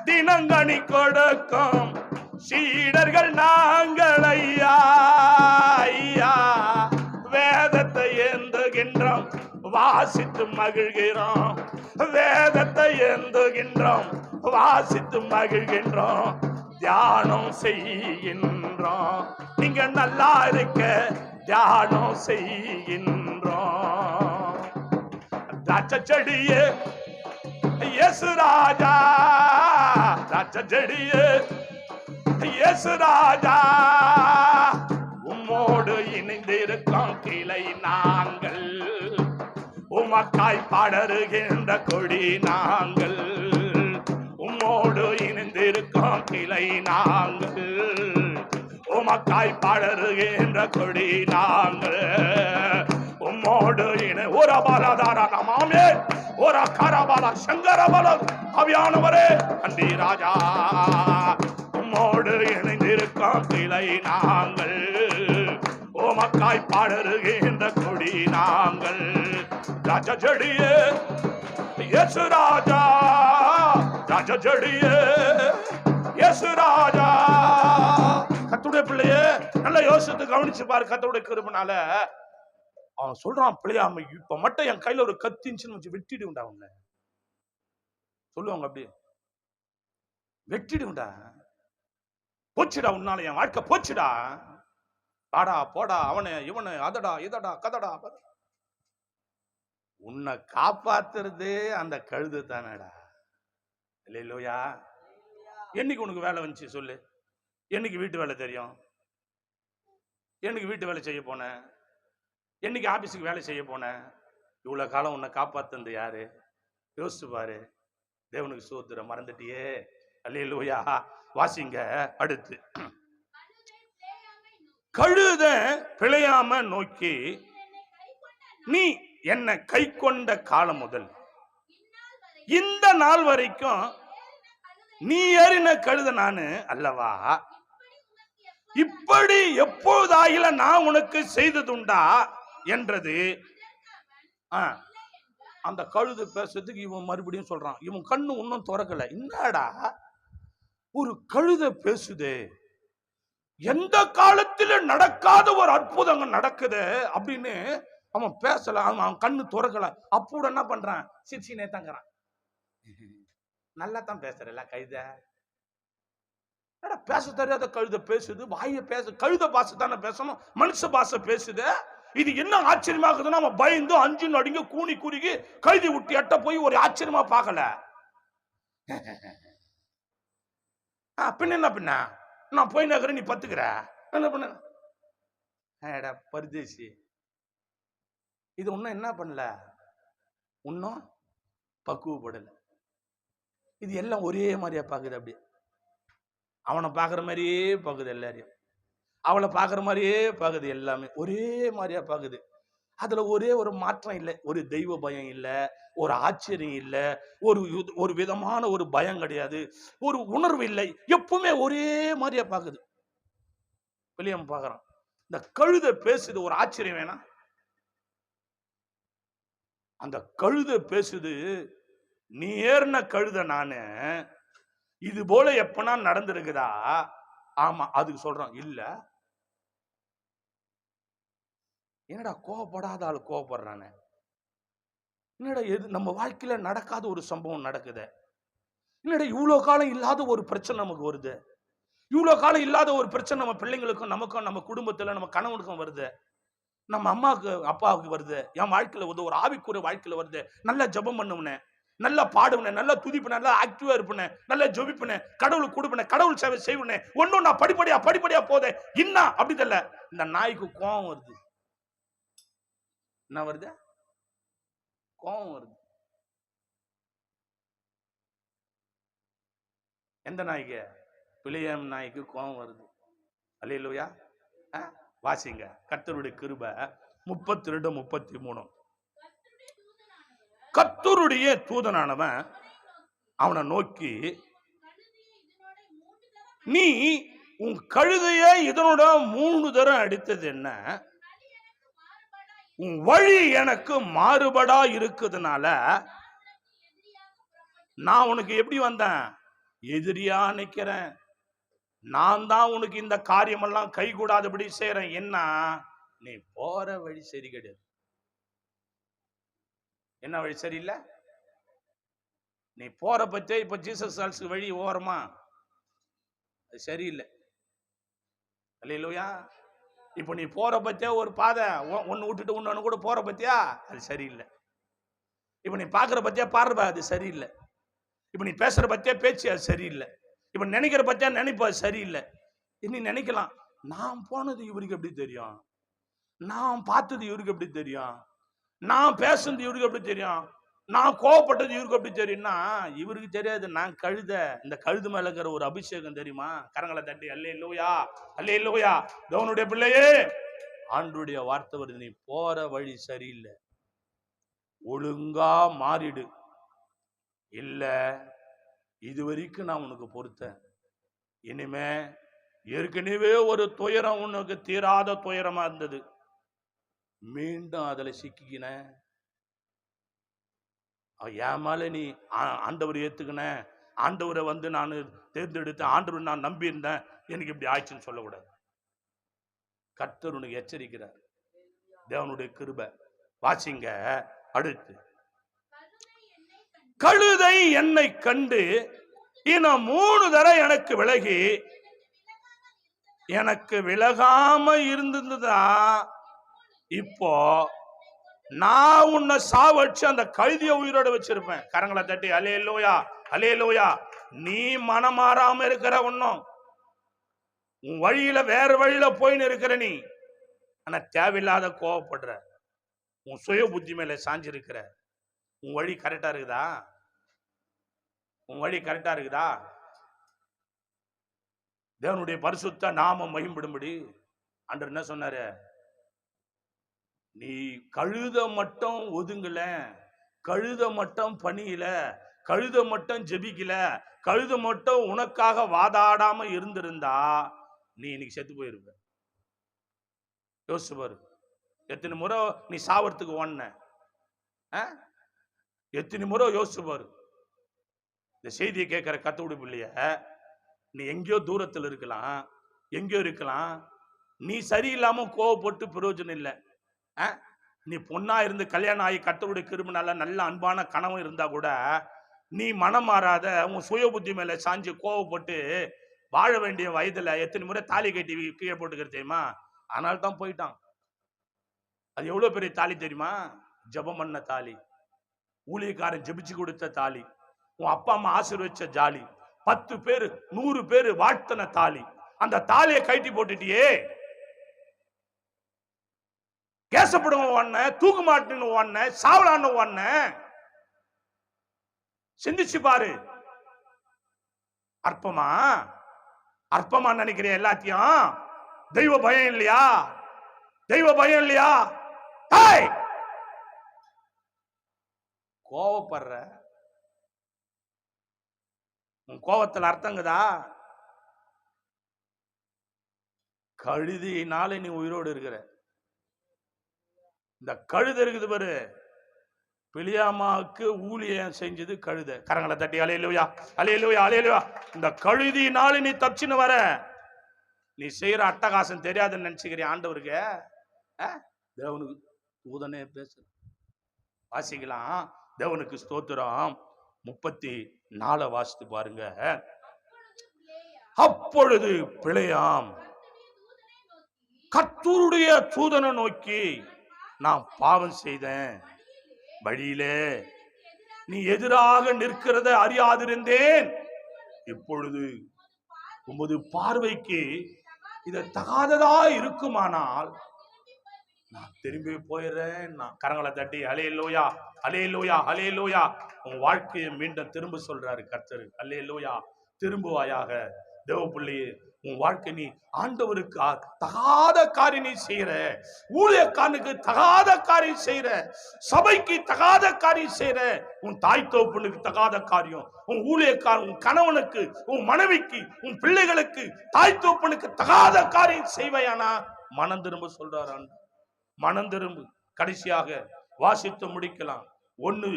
தினங்கனி கொடுக்கும் சீடர்கள் நாங்கள் ஐயா. வேதத்தை ஏந்துகின்றோம், வாசித்து மகிழ்கிறோம். வேதத்தை ஏந்துகின்றோம், வாசித்து மகிழ்கின்றோம். தியானம் செய்கின்றோம். நீங்க நல்லா இருக்க தியானம் செய்கின்றோம். திராட்சை செடியே இயேசு ராஜா, திராட்சை செடியே இயேசு ராஜா, உம்மோடு இணைந்திருக்கும் கிளை நாங்கள், உமக்காய் பாடருகின்ற கொடி நாங்கள். உம்மோடு இணைந்திருக்கும் கிளை நாங்கள், உமக்காய் பாடருகின்ற கொடி நாங்கள். உம்மோடு ஒரு பலதாரமாமே ஒரு கரபல சங்கரபல அவியானவரே கண்டி ராஜா, உம்மோடு இணைந்திருக்கும் கிளை நாங்கள், உமக்காய் பாடருகின்ற கொடி நாங்கள். ராஜா ஜடியே இயேசு ராஜா, ராஜா ஜடியே இயேசு ராஜா. கர்த்தருடைய பிள்ளையே நல்லா யோசித்து கவனிச்சு பாரு. கர்த்தருடைய கிருபைனால அவன் சொல்றான், பிள்ளையாம இப்ப மட்டும் என் கையில ஒரு கத்தின்னு வச்சு வெட்டிடுண்டா, அவங்க சொல்லுவாங்க அப்படியே, வெட்டிடுண்டா, போச்சுடா, உன்னால என் வாழ்க்கை போச்சுடா, பாடா போடா, அவனை இவனை அதடா இதடா கதடா. உன்னை காப்பாத்துறது அந்த கழுது தானடா. இல்லையா? என்னைக்கு உனக்கு வேலை வந்துச்சு சொல்லு? என்னைக்கு வீட்டு வேலை தெரியும்? என்னைக்கு வீட்டு வேலை செய்ய போனேன்? என்னைக்கு ஆபீஸுக்கு வேலை செய்ய போனேன்? இவ்வளவு காலம் உன்னை காப்பாத்துறது யாரு? யோசிச்சு பாரு. தேவனுக்கு சோத்திரம். மறந்துட்டியே? அல்லேலூயா. வாசிங்க அடுத்து. கழுத பிழையாம நோக்கி, நீ என்னை கை கொண்ட காலம் முதல் இந்த நாள் வரைக்கும் நீ ஏறின கழுத நானு அல்லவா? இப்படி எப்போதாயில நான் உனக்கு செய்ததுண்டா என்றது. அந்த கழுது பேசுறதுக்கு இவன் மறுபடியும் சொல்றான். இவன் கண்ணு இன்னும் திறக்கல. என்னடா ஒரு கழுத பேசுதே, எந்த காலத்தில நடக்காத ஒரு அற்புதங்க நடக்குது அப்படின்னு அவன் பேசல. அவன் கண்ணு திறக்கல. அப்போ என்ன பண்றான்? சிரிச்சினே தங்குறான். நல்லா தான் பேசுறல கழுத. பேச தெரியாத கழுத பேசுது, வாய பேச. கழுத பாசை தானே பேசணும், மனுஷ பாசை பேசுது. இது என்ன ஆச்சரியமாகுதுன்னா, அவன் பயந்து அஞ்சு நடுங்க கூனி குறுகி கழுதி விட்டு எட்ட போய் ஒரு ஆச்சரியமா பார்க்கல. பின்ன என்ன பின்ன, நான் போய் நகர நீ பத்துக்கிற என்ன பண்ண பரதேசி. இது ஒன்னும் என்ன பண்ணல, இன்னும் பக்குவப்படல. இது எல்லாம் ஒரே மாதிரியா பாக்குது. அப்படியே அவனை பாக்குற மாதிரியே பாக்குது, எல்லாரையும் அவளை பாக்குற மாதிரியே பாக்குது, எல்லாமே ஒரே மாதிரியா பாக்குது. அதுல ஒரே ஒரு மாற்றம் இல்லை, ஒரு தெய்வ பயம் இல்லை, ஒரு ஆச்சரியம் இல்லை, ஒரு விதமான ஒரு பயம் கிடையாது, ஒரு உணர்வு இல்லை. எப்பவுமே ஒரே மாதிரியா பாக்குது. வெளியே பாக்குறான். இந்த கழுத பேசுது, ஒரு ஆச்சரியம் வேணா? அந்த கழுத பேசுது, நீ ஏறின கழுத நானு, இது போல எப்பனா நடந்திருக்குதா? ஆமா. அதுக்கு சொல்றான், இல்ல. என்னடா கோவப்படாத ஆளு கோவப்படுறானே, என்னடா எது நம்ம வாழ்க்கையில நடக்காத ஒரு சம்பவம் நடக்குது, என்னடா இவ்வளவு காலம் இல்லாத ஒரு பிரச்சனை நமக்கு வருது, இவ்வளவு காலம் இல்லாத ஒரு பிரச்சனை நம்ம பிள்ளைங்களுக்கும் நமக்கும் நம்ம குடும்பத்துல நம்ம கணவனுக்கும் வருது, நம்ம அம்மாவுக்கு அப்பாவுக்கு வருது, என் வாழ்க்கையில வந்து ஒரு ஆவிக்குரிய வாழ்க்கையில வருது. நல்லா ஜெபம் பண்ணுவனே, நல்லா பாடுவனே, நல்லா துதிப்பனே, நல்லா ஆக்டிவா இருப்பனே, நல்லா ஜெபிப்பனே, கடவுளுக்கு கொடுப்பனே, கடவுள் சேவை செய்வனே, ஒன்னும் நான் படிப்படியா போதே என்ன அப்படி தெரியல. இந்த நாய்க்கு கோவம் வருது. என்ன வருது? கோவம் வருது. எந்த நாய்க்கு? பிள்ளையம் நாய்க்கு கோவம் வருது. அல்லேலூயா. வாசிங்க கர்த்தருடைய கிருபை 32:33. கர்த்தருடைய தூதனானவன் அவனை நோக்கி, நீ உன் கழுதையை இதனோட 3 தரம் அடித்தது என்ன? உன் வழி எனக்கு மாறுபடா இருக்குதுனால நான் உனக்கு எப்படி வந்தேன்? எதிரியா நிக்கிறேன். நான் தான் உனக்கு இந்த காரியமெல்லாம் கை கூடாதபடி செய்யறேன். என்ன? நீ போற வழி சரி கிடையாது. என்ன வழி சரியில்லை? நீ போற பத்தே இப்ப ஜீசஸ் சால்ஸ் வழி ஓரமா அது சரியில்லை. அல்லேலூயா. இப்ப நீ போற பத்தியா ஒரு பாதை ஒன்னு விட்டுட்டு ஒன்னு கூட போற பத்தியா அது சரியில்லை. இப்ப நீ பாக்குற பத்தியா பாடுற அது சரியில்லை. இப்ப நீ பேசுற பத்தியா பேச்சு அது சரியில்லை. இப்ப நினைக்கிற பத்தியா நினைப்பு அது சரியில்லை. நீ நினைக்கலாம், நான் போனது இவருக்கு எப்படி தெரியும், நான் பார்த்தது இவருக்கு எப்படி தெரியும், நான் பேசுனது இவருக்கு எப்படி தெரியும், நான் கோவப்பட்டது இவருக்கு எப்படி தெரியும்னா இவருக்கு தெரியாது. நான் கழுத. இந்த கழுது மேல இருக்கிற ஒரு அபிஷேகம் தெரியுமா? கரங்களை தட்டி அல்லேலூயா, அல்லேலூயா. தேவனுடைய பிள்ளையே, ஆண்டவருடைய வார்த்தை வருது, நீ போற வழி சரியில்லை, ஒழுங்கா மாறிடு. இல்ல இது வரைக்கும் நான் உனக்கு பொறுத்தேன், இனிமே ஏற்கனவே ஒரு துயரம் உனக்கு தீராத துயரமா இருந்தது, மீண்டும் அதுல சிக்கிக்கின. என் மேல நீ ஆண்டவர் ஏத்துக்கின, ஆண்டவரை வந்து நான் தேர்ந்தெடுத்தேன், ஆண்டவர் நான் நம்பி இருந்தேன், எனக்கு இப்படி ஆயிடுச்சுன்னு சொல்லக்கூடாது. கர்த்தர் உனக்கு எச்சரிக்கிறார். தேவனுடைய கிருபை. வாசிங்க அடுத்து. கழுதை என்னை கண்டு இன்னும் 3 தடவை எனக்கு விலகி எனக்கு விலகாம இருந்ததுதா, இப்போ நான் உன்னை சாவடிச்சு அந்த கழுதியை உயிரோட வச்சிருப்பேன். கரங்களை தட்டி அல்லேலூயா, அல்லேலூயா. நீ மனம் மாறாம இருக்கிற, ஒன்னும் உன் வழியில வேற வழியில போயின்னு இருக்கிற நீ, ஆனா தேவையில்லாத கோவப்படுற, உன் சுய புத்தி மேல சாஞ்சிருக்கிற. உன் வழி கரெக்டா இருக்குதா? உன் வழி கரெக்டா இருக்குதா? தேவனுடைய பரிசுத்த நாமம் மகிம்படும்படி ஆண்டவர் என்ன சொன்னாரு? நீ கழுத மட்டும் ஒதுங்கல, கழுத மட்டும் பணியில, கழுத மட்டும் ஜெபிக்கல, கழுத மட்டும் உனக்காக வாதாடாம இருந்திருந்தா நீ இன்னைக்கு செத்து போயிருப்ப. யோசிச்சு பாரு, எத்தனை முறை நீ சாவறதுக்கு ஓடுன, எத்தனை முறை யோசிச்சு பாரு. இந்த செய்தியை கேட்கிற கத்தோடு பிள்ளைய, நீ எங்கேயோ தூரத்தில் இருக்கலாம், எங்கேயோ இருக்கலாம், நீ சரியில்லாம கோவப்பட்டு பிரயோஜனம் இல்லை. நீ பொண்ணா இருந்து கல்யாணம் ஆகி கர்த்தருடைய கிருபையால நல்ல அன்பான கனவு இருந்தா கூட நீ மனம் மாறாத உன் சுய புத்தி மேல சாஞ்சு கோவப்பட்டு வாழ வேண்டிய வயதுல எத்தனை முறை தாலி கட்டி கீழே போட்டுக்கிறது தெரியுமா? அதனால தான் போயிட்டான். அது எவ்வளவு பெரிய தாலி தெரியுமா? ஜெபம் பண்ண தாலி, ஊழியக்காரன் ஜெபிச்சு கொடுத்த தாலி, உன் அப்பா அம்மா ஆசீர்வதிச்ச ஜாலி, 10 பேரு 100 பேரு வாழ்த்தன தாலி. அந்த தாலியை கட்டி போட்டுட்டியே, கேசப்படுவோம் ஒன்ன, தூக்கு மாட்டுன்னு ஒன்ன, சாவலான்னு ஒன்ன. சிந்திச்சு பாரு. அற்பமா அற்பமா நினைக்கிறிய எல்லாத்தையும்? தெய்வ பயம் இல்லையா? தெய்வ பயம் இல்லையா? கோவப்படுற, உன் கோவத்தில் அர்த்தங்குதா? கழுதியினால நீ உயிரோடு இருக்கிற. இந்த கழுதை இருக்குது பாரு, பிலியாமாவுக்கு ஊழியம் செஞ்சது கழுதை. கரங்களை தட்டி அல்லேலூயா, அல்லேலூயா, அல்லேலூயா. இந்த கழுதியினால நீ தப்பிச்சுன்னு வர. நீ செய்யற அட்டகாசம் தெரியாதுன்னு நினைச்சுக்கிறிய ஆண்டவருக்கு? தேவனுக்கு தூதனே பேச. வாசிக்கலாம், தேவனுக்கு ஸ்தோத்திரம். 34 வாசித்து பாருங்க. அப்பொழுது பிழையாம் கர்த்தருடைய தூதனை நோக்கி, நான் பாவம் செய்தேன், வழியிலே நீ எதிராக நிற்கிறத அறியாதிருந்தேன், இப்பொழுது உமது பார்வைக்கு இது தகாததா இருக்குமானால் நான் திரும்பி போயிடுறேன். நான் கரங்களை தட்டி அல்லேலூயா அல்லேலூயா அல்லேலூயா, உன் வாழ்க்கையை மீண்டும் திரும்ப சொல்றாரு கர்த்தர். அல்லேலூயா, திரும்புவாயாக. தேவ பிள்ளையே, உன் வாழ்க்கை நீ ஆண்டவருக்கு தகாத காரியம் நீ செய்யற, ஊழியக்காரனுக்கு தகாத காரியம் செய்யற, சபைக்கு தகாத காரியம் செய்யற, உன் தாய் தகப்பனுக்கு தகாத காரியம், உன் ஊழியக்காரன், உன் கணவனுக்கு, உன் மனைவிக்கு, உன் பிள்ளைகளுக்கு, தாய் தகப்பனுக்கு தகாத காரியம் செய்வையானா மனம் திரும்ப சொல்றாரு. மனம் திரும்பு. கடைசியாக வாசித்து முடிக்கலாம். 1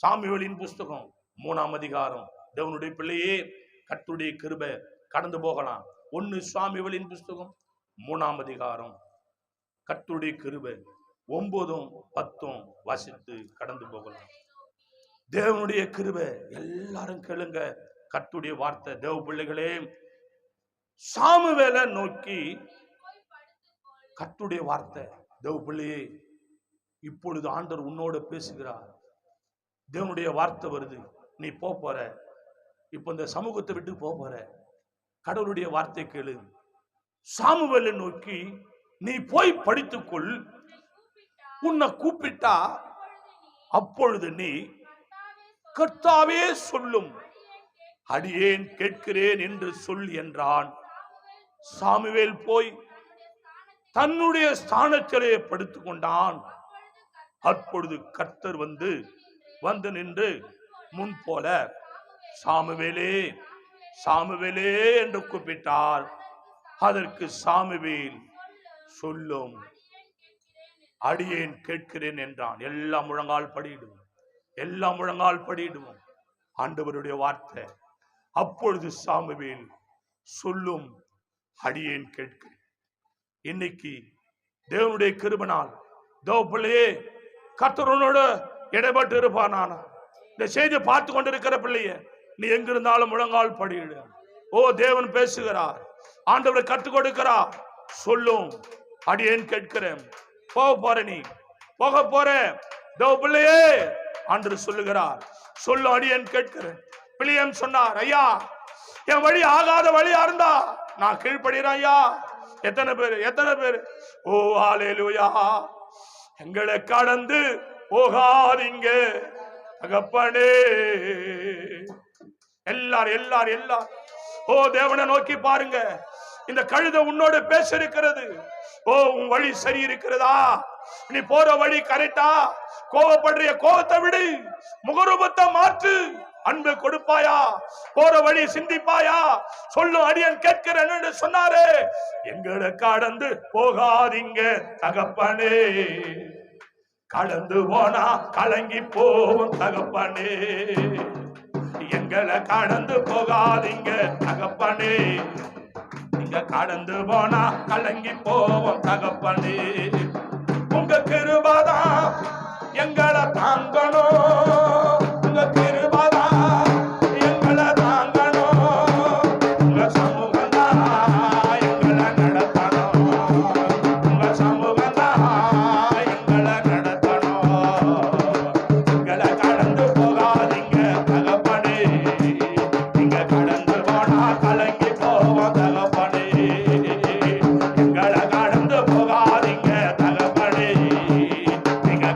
சாமுவேலின் புஸ்தகம் 3ஆம் அதிகாரம். தேவனுடைய பிள்ளையே, கர்த்தருடைய கிருபை கடந்து போகலாம். 1 சாமுவேலின் புஸ்தகம் 3ஆம் அதிகாரம், கர்த்தருடைய கிருபை 9ம் 10ம் வாசித்து கடந்து போகலாம். தேவனுடைய கிருபை. எல்லாரும் கேளுங்க கர்த்தருடைய வார்த்தை. தேவ பிள்ளைகளே, சாமுவேலை நோக்கி கர்த்தருடைய வார்த்தை. தேவ பிள்ளையே, இப்பொழுது ஆண்டவர் உன்னோட பேசுகிறார். தேவனுடைய வார்த்தை வருது. நீ போற, இப்ப இந்த சமூகத்தை விட்டு போற, கடவுளுடைய வார்த்தை கேளு. சாமுவேலை நோக்கி, நீ போய் படித்துக்கொள், உன்னை கூப்பிட்டா அப்பொழுது நீ கர்த்தாவே சொல்லும், அடியேன் கேட்கிறேன் என்று சொல் என்றான். சாமுவேல் போய் தன்னுடைய ஸ்தானத்திலே படுத்துக் கொண்டான். அப்பொழுது கர்த்தர் வந்து நின்று முன் போல, சாமுவேலே சாமுவேலே என்று கூப்பிட்டார். அதற்கு சாமுவேல், சொல்லும், அடியேன் கேட்கிறேன் என்றான். எல்லாம் முழங்கால் படியிடுவோம், எல்லாம் முழங்கால் படியிடுவோம். ஆண்டவருடைய வார்த்தை. அப்பொழுது சாமுவேல், சொல்லும், அடியேன் கேட்கிறேன். இன்னைக்கு தேவனுடைய கிருபையால் தேவ பிள்ளையே, கர்த்தரோட இடைப்பட்டு இருப்பான். இந்த செய்தி பார்த்து கொண்டிருக்கிற பிள்ளையே, நீ எங்கிருந்தாலும் முழங்கால் படியிடு. ஓ, தேவன் பேசுகிறார், ஆண்டவரை கற்றுக் கொடுக்கிறார். சொல்லும், அடியேன் கேட்கிறேன். போக போற தேவ பிள்ளையே, ஆண்டவர் சொல்லுகிறார், சொல்லும், அடியேன் கேட்கிறேன். பிள்ளையம் சொன்னார், ஐயா, என் வழி ஆகாத வழியா இருந்தா நான் கீழ்படுகிறேன் ஐயா. எத்தனை பேரு ஓ ஹல்லேலூயா, எங்களை கடந்து போகாதீங்க தகப்பனே. எல்லாரும் ஓ, தேவனை நோக்கி பாருங்க. இந்த கழுதை உன்னோட பேச இருக்கிறது. ஓ, உன் வழி சரி இருக்கிறதா? நீ போற வழி கரெக்டா? கோபப்படுறிய, கோபத்தை விடு, முகரூபத்தை மாற்று, அன்பு கொடுப்பாயா? போற வழி சிந்திப்பாயா? சொல்லும், அடியேன் கேட்கிறேன் என்று சொன்னாரே. எங்களை கடந்து போகாதீங்க தகப்பனே, கடந்து போனா கலங்கி போவோம் தகப்பனே. எங்களை கடந்து போகாதீங்க தகப்பனே, நீங்க கடந்து போனா கலங்கி போவோம் தகப்பனே. உங்க கிருபைதான் எங்களை தாங்கணும், உங்க கிருபைதான் எங்களை தாங்கணும், உங்க சமூகம்தான் எங்களை நடத்தணும், உங்க சமூகம்தான் எங்களை நடத்தணும். எங்களை கடந்து போகாதீங்க தகப்பனே, நீங்க கடந்து போனா கலங்கி போவோம் தகப்பனே. எங்களை கடந்து போகாதீங்க தகப்பனே, நீங்க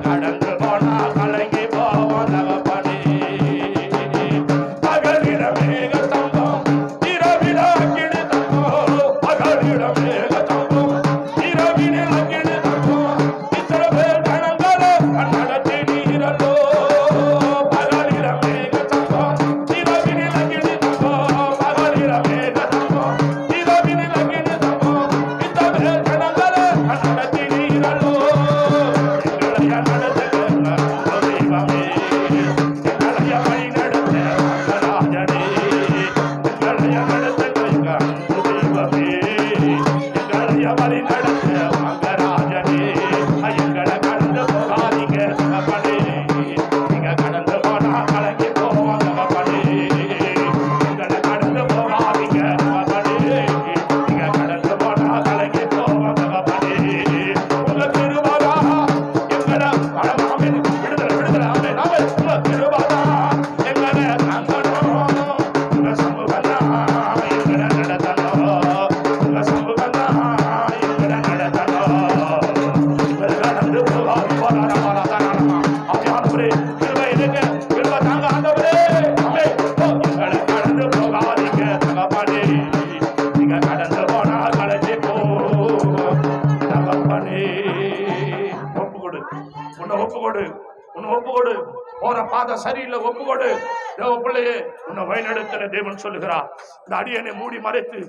உன்னை ஒப்புக்கொடு. போற பாதை சரியில்லை, ஒப்புக்கொடு. தேவ பிள்ளையே, உன்னை வழிநடத்தின தேவன் சொல்லுகிறார். இந்த அடியனை மூடி மறைத்து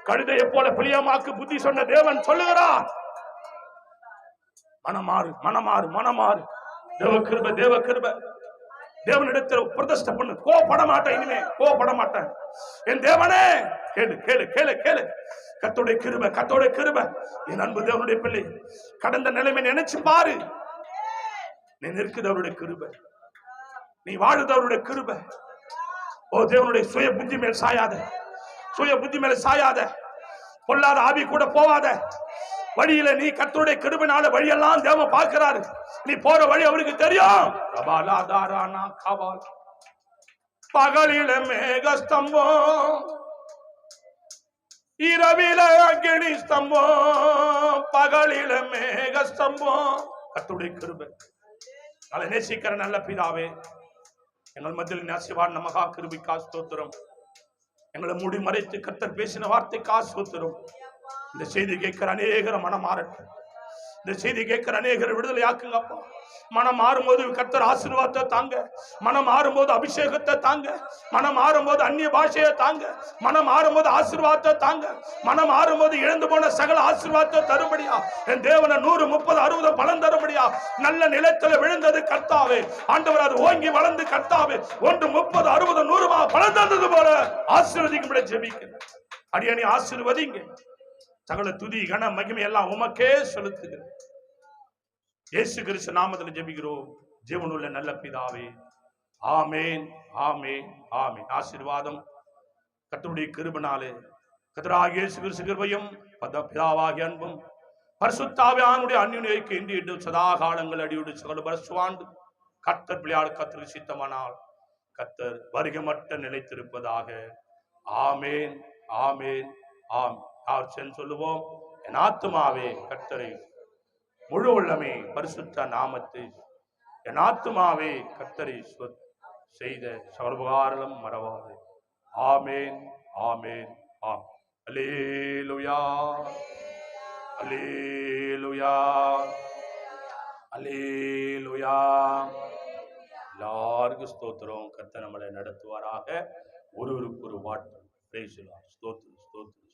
கழுதையை போல பிளியமாக்கு புத்தி சொன்ன தேவன் சொல்லுகிறார். மனமாறு, மனமாறு, மனமாறு. தேவ கிருபை, தேவ கிருபை. தேவனிடத்தில் பிரதிஷ்டை பண்ணு. கோபப்பட மாட்டேன், இனிமே கோபப்பட மாட்டேன். என் தேவனே, கேளு கேளு கேளு கேளு. கர்த்தருடைய கிருபை, கர்த்தருடைய கிருபை. என் அன்பு தேவனுடைய பிள்ளை, கடந்த நிலைமை நினைச்சு பாரு. நீ நிற்குதவருடைய கிருபை, நீ வாழுதவருடைய கிருபை. ஓ தேவனுடைய சுய புத்தி மேல் சாயாத, சுய புத்தி மேல சாயாத. பொல்லாத ஆவி கூட போவாத. வழியில நீ கர்த்தருடைய கிருபையினால வழியெல்லாம் தேவன் பார்க்கிறாரு. நீ போற வழி அவருக்கு தெரியும். பகலில மேகஸ்தம்பம், இரவில அக்கினி ஸ்தம்பம். பகலில மேகஸ்தம்பம். கர்த்தருடைய கிருபை. அதை நேசிக்கிற நல்ல பிதாவே, எங்கள் மத்தியில் நேசிவார் மகா கிருபைக்கா ஸ்தோத்திரம். எங்களை மூடி மறைத்து கர்த்தர் பேசின வார்த்தைக்கா ஸ்தோத்திரம். இந்த செய்தி கேட்கிற அநேகர் மனம் மாறட்டும். இந்த செய்தி கேட்கிற அநேகர் விடுதலை ஆக்குங்கப்பா. மனம் மாறும்போது கர்த்தர் ஆசீர்வாதத்தை தாங்க. மனம் மாறும்போது அபிஷேகத்தை தாங்க. மனம் மாறும்போது அந்நிய பாஷையை தாங்க. மனம் மாறும்போது ஆசீர்வாதத்தை தாங்க. மனம் மாறும்போது இழந்து போன சகல ஆசீர்வாதத்தை தரும்படியா என் தேவனை 100, 30, 60 பலன் தரும்படியா. நல்ல நிலத்தில் விழுந்தது கர்த்தாவே, ஆண்டவர் அது ஓங்கி வளர்ந்து கர்த்தாவே 1, 30, 60, 100 பலன் தந்தது போல ஆசீர்வதிக்கும்படி ஜெபிக்கிறேன். அடியேனை ஆசீர்வதிங்க. சகல துதி கன மகிமை எல்லாம் உமக்கே செலுத்துகிறேன். இயேசு கிறிஸ்து நாமத்தில் ஜெபிக்கிறோம் ஜீவனுள்ள நல்ல பிதாவே. ஆமேன், ஆமேன், ஆமேன். ஆசீர்வாதம் கர்த்தருடைய கிருபையினாலே, கர்த்தராகிய இயேசு கிறிஸ்து கிருபையும் பிதாவாகிய அன்பும் பரிசுத்த ஆவியானவருடைய அந்யோன்யத்தை இன்று சதா காலங்கள் அடியோடு சகல பரிசுவாண்டு கர்த்தர் பிள்ளையாடு கர்த்தர் சித்தமானால் கர்த்தர் வருகை மட்டும் நிலைத்திருப்பதாக. ஆமேன், ஆமேன், ஆம். யார் சென்று சொல்லுவோம், என் ஆத்துமாவே கர்த்தரை முழு உள்ளமே பரிசுத்த நாமத்தை, என் ஆத்துமாவே கர்த்தரை செய்த சர்வகாரம் மறவாது. ஆமேன், ஆமேன், ஆம். அல்லேலூயா, அல்லேலூயா, அல்லேலூயா. எல்லாருக்கும் ஸ்தோத்திரம். கர்த்தர் நம்மளை நடத்துவாராக. ஒருவருக்கு ஒரு வாட்டு. ஸ்தோத்திரம், ஸ்தோத்திரம்.